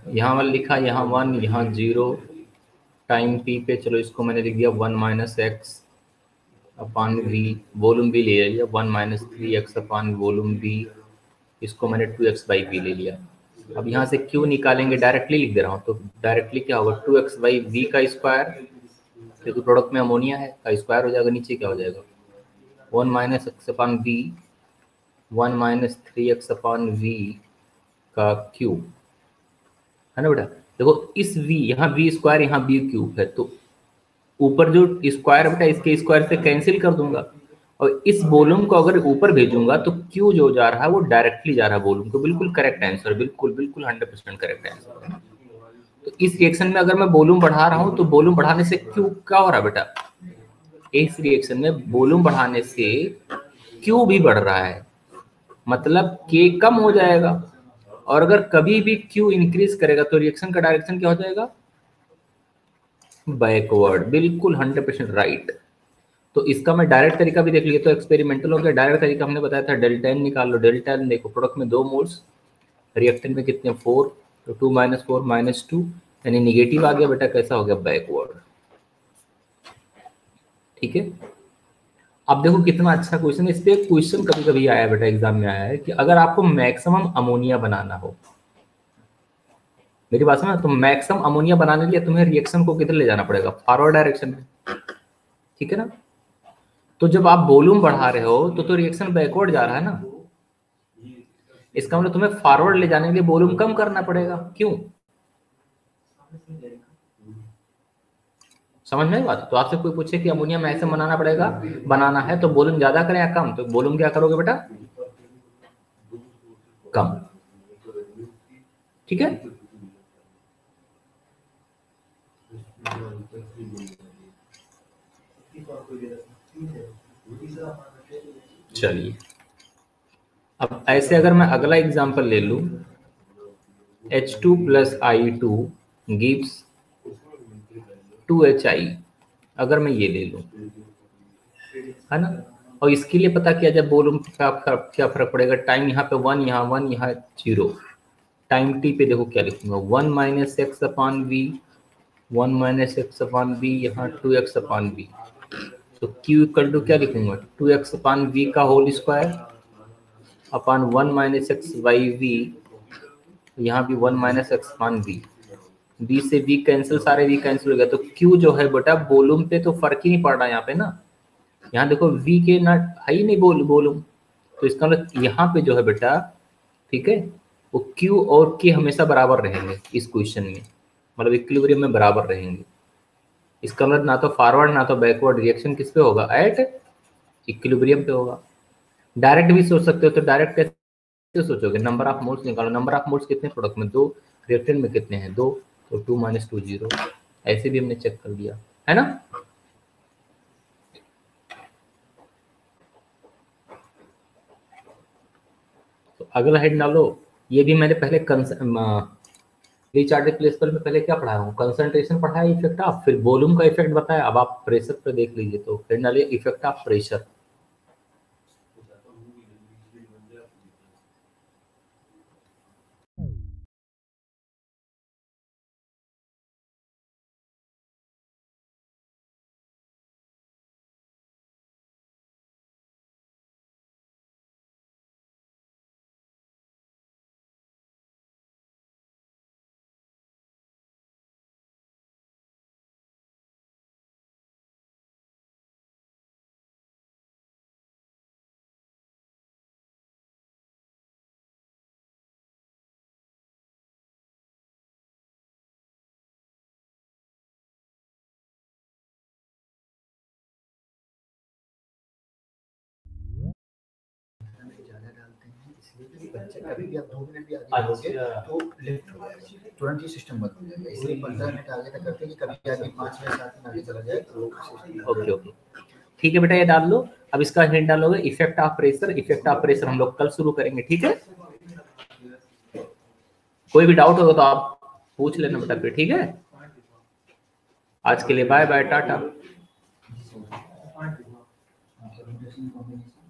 यहाँ वाला लिखा, यहाँ 1, यहाँ 0, टाइम टी पे चलो इसको मैंने लिख दिया 1 minus X upon V, volume भी ले लिया 1 माइनस 3x अपान वॉल्यूम भी, इसको मैंने 2x बाई वी ले लिया। अब यहाँ से क्यू निकालेंगे, डायरेक्टली लिख दे रहा हूँ, तो डायरेक्टली क्या होगा 2x बाई वी का स्क्वायर, क्योंकि प्रोडक्ट में अमोनिया है, का स्क्वायर हो जाएगा, नीचे क्या हो जाएगा 1 minus X upon V, 1 minus 3x upon V का क्यूब, है ना बेटा। देखो इस v, यहाँ v स्क्वायर, यहाँ b क्यूब है, तो ऊपर जो स्क्वायर बेटा इसके स्क्वायर से कैंसिल कर दूंगा, और इस वॉल्यूम को अगर ऊपर भेजूंगा तो क्यू जो जा रहा है वो डायरेक्टली जा रहा है वॉल्यूम को। बिल्कुल करेक्ट आंसर, बिल्कुल बिल्कुल 100% करेक्ट आंसर। तो इस रिएक्शन में अगर मैं वॉल्यूम बढ़ा रहा हूं तो वॉल्यूम बढ़ाने से क्यू क्या हो रहा है बेटा, इस रिएक्शन में वॉल्यूम बढ़ाने से क्यू भी बढ़ रहा है, मतलब के कम हो जाएगा। और अगर कभी भी क्यू इंक्रीज करेगा तो रिएक्शन का डायरेक्शन क्या हो जाएगा, बैकवर्ड। बिल्कुल 100% राइट। तो इसका मैं डायरेक्ट तरीका भी देख लिया, तो एक्सपेरिमेंटल हो गया। डायरेक्ट तरीका हमने बताया था डेल्टा एन निकाल लो। डेल्टा एन देखो, प्रोडक्ट में 2 मोल्स, रिएक्टेंट में कितने 4, तो 2 माइनस 4 माइनस 2, यानी निगेटिव आ गया बेटा, कैसा हो गया बैकवर्ड। ठीक है, अब देखो कितना अच्छा क्वेश्चन है। इस पे क्वेश्चन कभी कभी आया बेटा एग्जाम में आया है कि अगर आपको मैक्सिमम अमोनिया बनाना हो, मेरी बात सुनो, तो मैक्सिमम अमोनिया बनाने के लिए तुम्हें रिएक्शन को किधर ले जाना पड़ेगा, फॉरवर्ड डायरेक्शन में, ठीक है ना। तो जब आप वॉल्यूम बढ़ा रहे हो तो रिएक्शन बैकवर्ड जा रहा है ना, इसका मतलब तुम्हें फॉरवर्ड ले जाने के लिए वॉल्यूम कम करना पड़ेगा। क्यों, समझ में बात। तो आपसे कोई पूछे कि अमोनिया मैक्सिमम बनाना पड़ेगा, बनाना है तो वॉल्यूम ज्यादा करें या कम, तो वॉल्यूम क्या करोगे बेटा, कम। ठीक है, चलिए अब ऐसे अगर मैं अगला एग्जांपल ले लूं, H2 plus I2 gives 2HI, अगर मैं ये ले लूं, है ना। और इसके लिए पता किया जाए वॉल्यूम क्या फर्क पड़ेगा, टाइम यहाँ पे 1, यहाँ 1, यहाँ 0, टाइम टी पे देखो क्या लिखूंगा 1 minus X upon V, 1 minus X upon V, यहाँ 2x अपान वी, तो Q इक्वल टू क्या लिखूंगा 2x अपान वी का whole square upon 1 minus X by V, यहाँ भी 1 minus X upon V, B से वी कैंसिल, सारे वी कैंसिल हो गया, तो Q जो है बेटा वॉल्यूम पे तो फर्क ही नहीं पड़ रहा है यहाँ पे ना। यहाँ देखो V के ना है ही नहीं वॉल्यूम, तो इसका मतलब यहाँ पे जो है बेटा, ठीक है, वो Q और K हमेशा बराबर रहेंगे इस क्वेश्चन में, मतलब इक्विलिब्रियम में बराबर रहेंगे। इसका मतलब ना तो फॉरवर्ड ना तो बैकवर्ड रिएक्शन किस पे होगा, एट इक्विलिब्रियम पे होगा। डायरेक्ट भी सोच सकते हो, तो डायरेक्ट कैसे सोचोगे, नंबर ऑफ मोल्स निकालो, नंबर ऑफ मोल्स कितने प्रोडक्ट में 2, रिएक्टेंट में कितने हैं 2, तो 2 माइनस 2 0, ऐसे भी हमने चेक कर लिया है ना। तो अगला हेड डालो, ये भी मैंने पहले रिचार्टेड प्लेसमेंट में पहले क्या पढ़ाया हूँ, कंसंट्रेशन पढ़ाया, इफेक्ट ऑफ, फिर वॉल्यूम का इफेक्ट बताया। अब आप प्रेशर पे देख लीजिए, तो हेड डालिए इफेक्ट ऑफ प्रेशर। बच्चे कभी भी आप 2 मिनट भी आगे बढ़ोगे तो लेफ्ट हो जाएगा, तुरंत ही सिस्टम बंद हो जाएगा। इसलिए 15 मिनट आगे तक करते हैं कि कभी आगे 5 या 7 मिनट आगे चला जाए तो ओके ओके ठीक है बेटा, ये डाल लो। अब इसका हेड डालोगे effect of pressure. Effect of pressure हम लोग कल शुरू करेंगे, ठीक है। कोई भी डाउट होगा तो आप पूछ लेना बेटा फिर, ठीक है। आज के लिए bye bye, tata. in combination